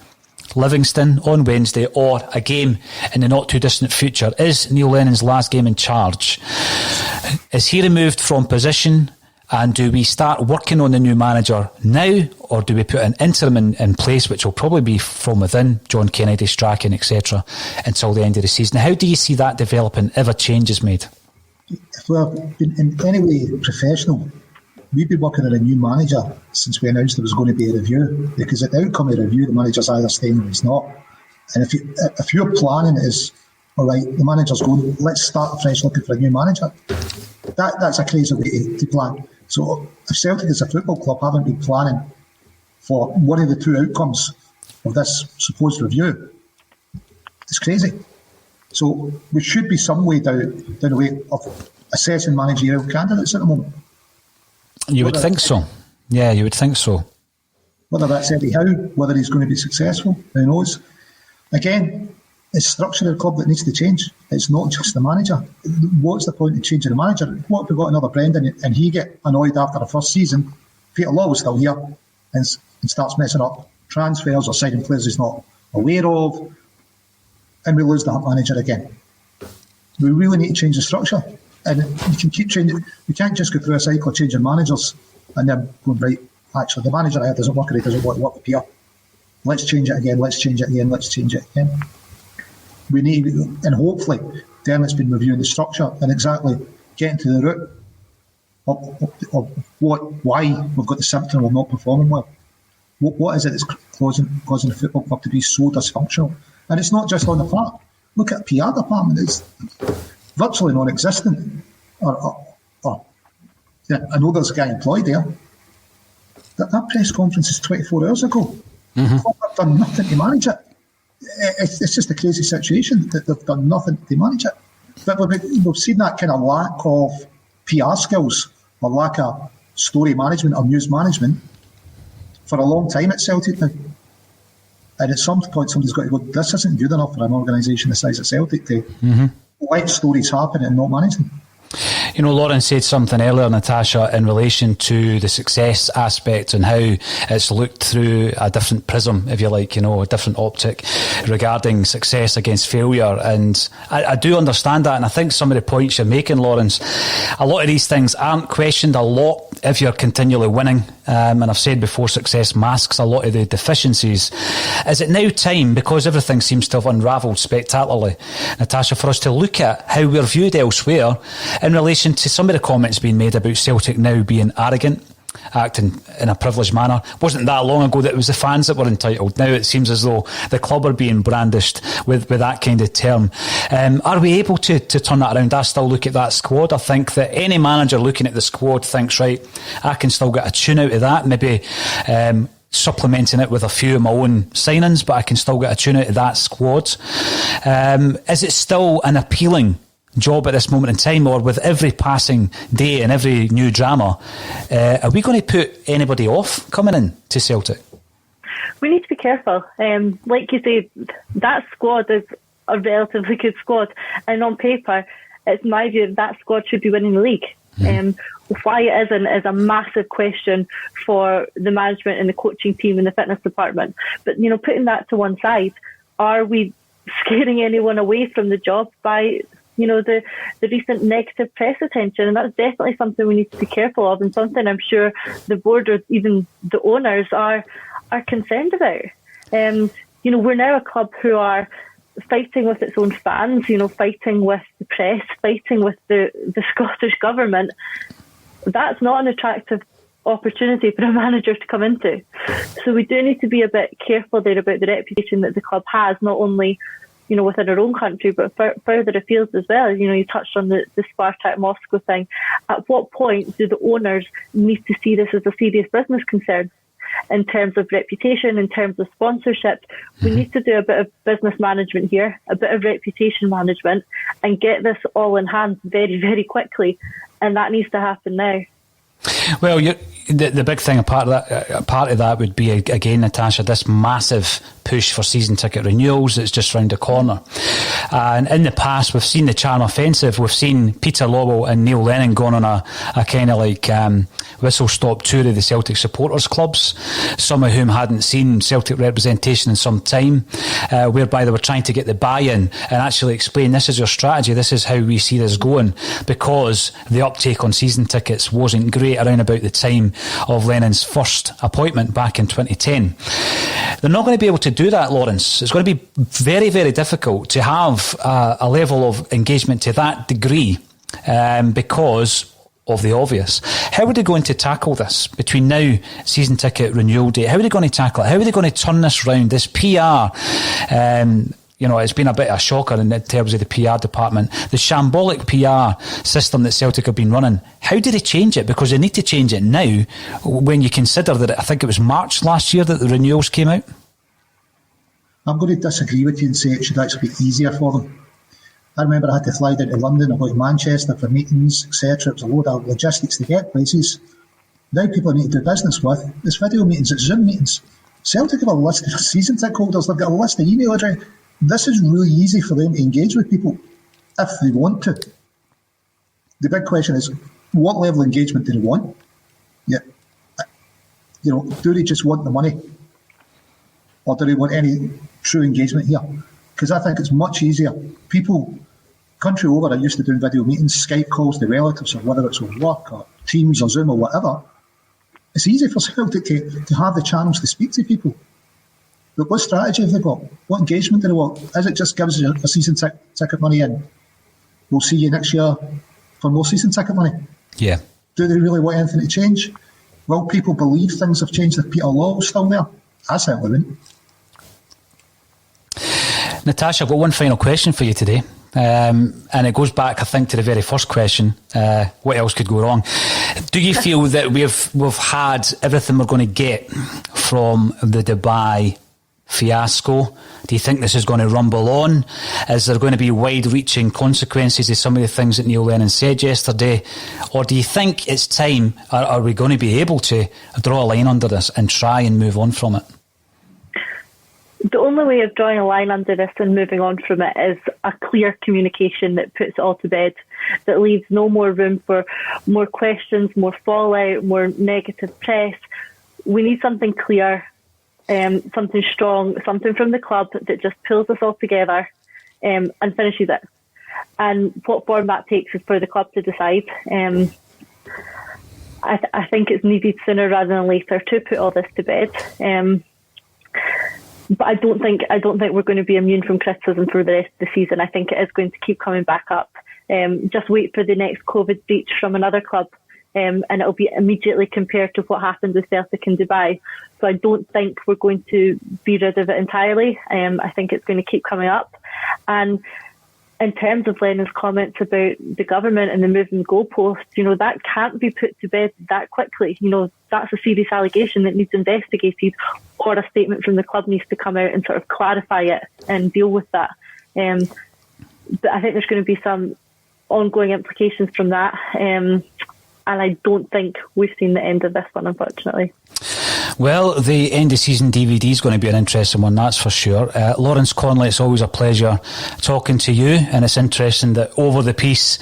Speaker 1: Livingston on Wednesday or a game in the not too distant future is Neil Lennon's last game in charge, is he removed from position? And do we start working on the new manager now, or do we put an interim in place, which will probably be from within, John Kennedy, Strachan, etc., until the end of the season? How do you see that developing if a change is made?
Speaker 3: If we're in any way professional, we've been working on a new manager since we announced there was going to be a review, because at the outcome of the review, the manager's either staying or he's not. And if your planning is, all right, the manager's going, let's start afresh looking for a new manager, that's a crazy way to plan. So if Celtic as a football club haven't been planning for one of the two outcomes of this supposed review, it's crazy. So we should be some way down the way of assessing managerial candidates at the moment.
Speaker 1: You would think so. Yeah, you would think so.
Speaker 3: Whether that's Eddie Howe, whether he's going to be successful, who knows? Again, It's structure of the club that needs to change. It's not just the manager. What's the point of changing the manager? What if we got another Brendan and he get annoyed after the first season? Peter Law was still here and starts messing up transfers or signing players he's not aware of, and we lose that manager again. We really need to change the structure, and you can keep changing. We can't just go through a cycle of changing managers and then going, right, actually the manager I have doesn't work, or he doesn't work with Peter. Let's change it again. Let's change it again. Let's change it again. We need, and hopefully Dermot's been reviewing the structure and exactly getting to the root of why we've got the symptom of not performing well. What is it that's causing the football club to be so dysfunctional? And it's not just on the park. Look at the PR department; it's virtually non-existent. I know there's a guy employed there. That press conference is 24 hours ago. Mm-hmm. They've done nothing to manage it. It's just a crazy situation that they've done nothing to manage it. But we've seen that kind of lack of PR skills or lack of story management or news management for a long time at Celtic now. And at some point somebody's got to go, this isn't good enough for an organisation the size of Celtic to let stories happen and not manage them.
Speaker 1: You know, Lauren said something earlier, Natasha, in relation to the success aspect and how it's looked through a different prism, if you like, you know, a different optic regarding success against failure. And I do understand that. And I think some of the points you're making, Lawrence, a lot of these things aren't questioned a lot if you're continually winning. And I've said before, success masks a lot of the deficiencies. Is it now time, because everything seems to have unravelled spectacularly, Natasha, for us to look at how we're viewed elsewhere in relation to some of the comments being made about Celtic now being arrogant, acting in a privileged manner? Wasn't that long ago that it was the fans that were entitled. Now it seems as though the club are being brandished with that kind of term. Are we able to turn that around? I still look at that squad. I think that any manager looking at the squad thinks, right, I can still get a tune out of that, maybe supplementing it with a few of my own signings, but I can still get a tune out of that squad. Is it still an appealing job at this moment in time, or with every passing day and every new drama, are we going to put anybody off coming in to Celtic?
Speaker 2: We need to be careful. Like you say, that squad is a relatively good squad, and on paper, it's my view that squad should be winning the league. Why it isn't is a massive question for the management and the coaching team and the fitness department. But, you know, putting that to one side, are we scaring anyone away from the job by, you know, the recent negative press attention? And that's definitely something we need to be careful of, and something I'm sure the board or even the owners are concerned about. You know, we're now a club who are fighting with its own fans, you know, fighting with the press, fighting with the Scottish government. That's not an attractive opportunity for a manager to come into. So we do need to be a bit careful there about the reputation that the club has, not only, you know, within our own country, but further afield as well. You know, you touched on the Spartak Moscow thing. At what point do the owners need to see this as a serious business concern in terms of reputation, in terms of sponsorship? We need to do a bit of business management here, a bit of reputation management, and get this all in hand very, very quickly. And that needs to happen now.
Speaker 1: Well, the big thing, a part of that would be, again, Natasha, this massive push for season ticket renewals that's just round the corner. And in the past, we've seen the charm offensive. We've seen Peter Lawwell and Neil Lennon going on a kind of like whistle-stop tour of the Celtic supporters clubs, some of whom hadn't seen Celtic representation in some time, whereby they were trying to get the buy-in and actually explain, this is your strategy, this is how we see this going, because the uptake on season tickets wasn't great around about the time of Lennon's first appointment back in 2010. They're not going to be able to do that, Lawrence. It's going to be very, very difficult to have a level of engagement to that degree because of the obvious. How are they going to tackle this between now, season ticket renewal date? How are they going to tackle it? How are they going to turn this round, this PR? You know, it's been a bit of a shocker in terms of the PR department. The shambolic PR system that Celtic have been running, how do they change it? Because they need to change it now when you consider that I think it was March last year that the renewals came out.
Speaker 3: I'm going to disagree with you and say it should actually be easier for them. I remember I had to fly down to London or go to Manchester for meetings, etc. It was a load of logistics to get places. Now people need to do business with. It's video meetings, it's Zoom meetings. Celtic have a list of season ticket holders. They've got a list of email address. this is really easy for them to engage with people if they want to. The big question is, what level of engagement do they want? Yeah, do they just want the money? Or do they want any true engagement here? Because I think it's much easier. People, country over, are used to doing video meetings, Skype calls to relatives, or whether it's on work, or Teams, or Zoom, or whatever. It's easy for Celtic to have the channels to speak to people. But what strategy have they got? What engagement do they want? Is it just gives you a season ticket money and we'll see you next year for more season ticket money?
Speaker 1: Yeah.
Speaker 3: Do they really want anything to change? Will people believe things have changed if Peter Law was still there? I certainly wouldn't.
Speaker 1: Natasha, I've got one final question for you today. And it goes back, I think, to the very first question. What else could go wrong? Do you feel that we've had everything we're going to get from the Dubai fiasco? Do you think this is going to rumble on? Is there going to be wide-reaching consequences to some of the things that Neil Lennon said yesterday? Or do you think it's time, are we going to be able to draw a line under this and try and move on from it?
Speaker 2: The only way of drawing a line under this and moving on from it is a clear communication that puts it all to bed, that leaves no more room for more questions, more fallout, more negative press. We need something clear, something strong, something from the club that just pulls us all together and finishes it. And what form that takes is for the club to decide. I think it's needed sooner rather than later to put all this to bed. But I don't think we're going to be immune from criticism for the rest of the season. I think it is going to keep coming back up. Just wait for the next COVID breach from another club, and it'll be immediately compared to what happened with Celtic in Dubai. So I don't think we're going to be rid of it entirely. I think it's going to keep coming up. And in terms of Lennon's comments about the government and the moving goalposts, that can't be put to bed that quickly. That's a serious allegation that needs investigated, or a statement from the club needs to come out and sort of clarify it and deal with that. But I think there's going to be some ongoing implications from that. And I don't think we've seen the end of this one, unfortunately.
Speaker 1: Well, the end of season DVD is going to be an interesting one, that's for sure. Lawrence Connolly, it's always a pleasure talking to you, and it's interesting that over the piece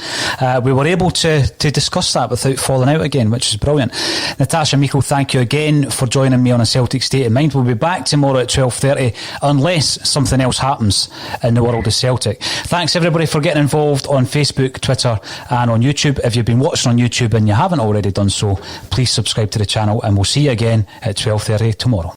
Speaker 1: we were able to discuss that without falling out again, which is brilliant. Natasha, Meikle, thank you again for joining me on A Celtic State of Mind. We'll be back tomorrow at 12:30 unless something else happens in the world of Celtic. Thanks everybody for getting involved on Facebook, Twitter and on YouTube. If you've been watching on YouTube and you haven't already done so, please subscribe to the channel, and we'll see you again at 12:30 tomorrow.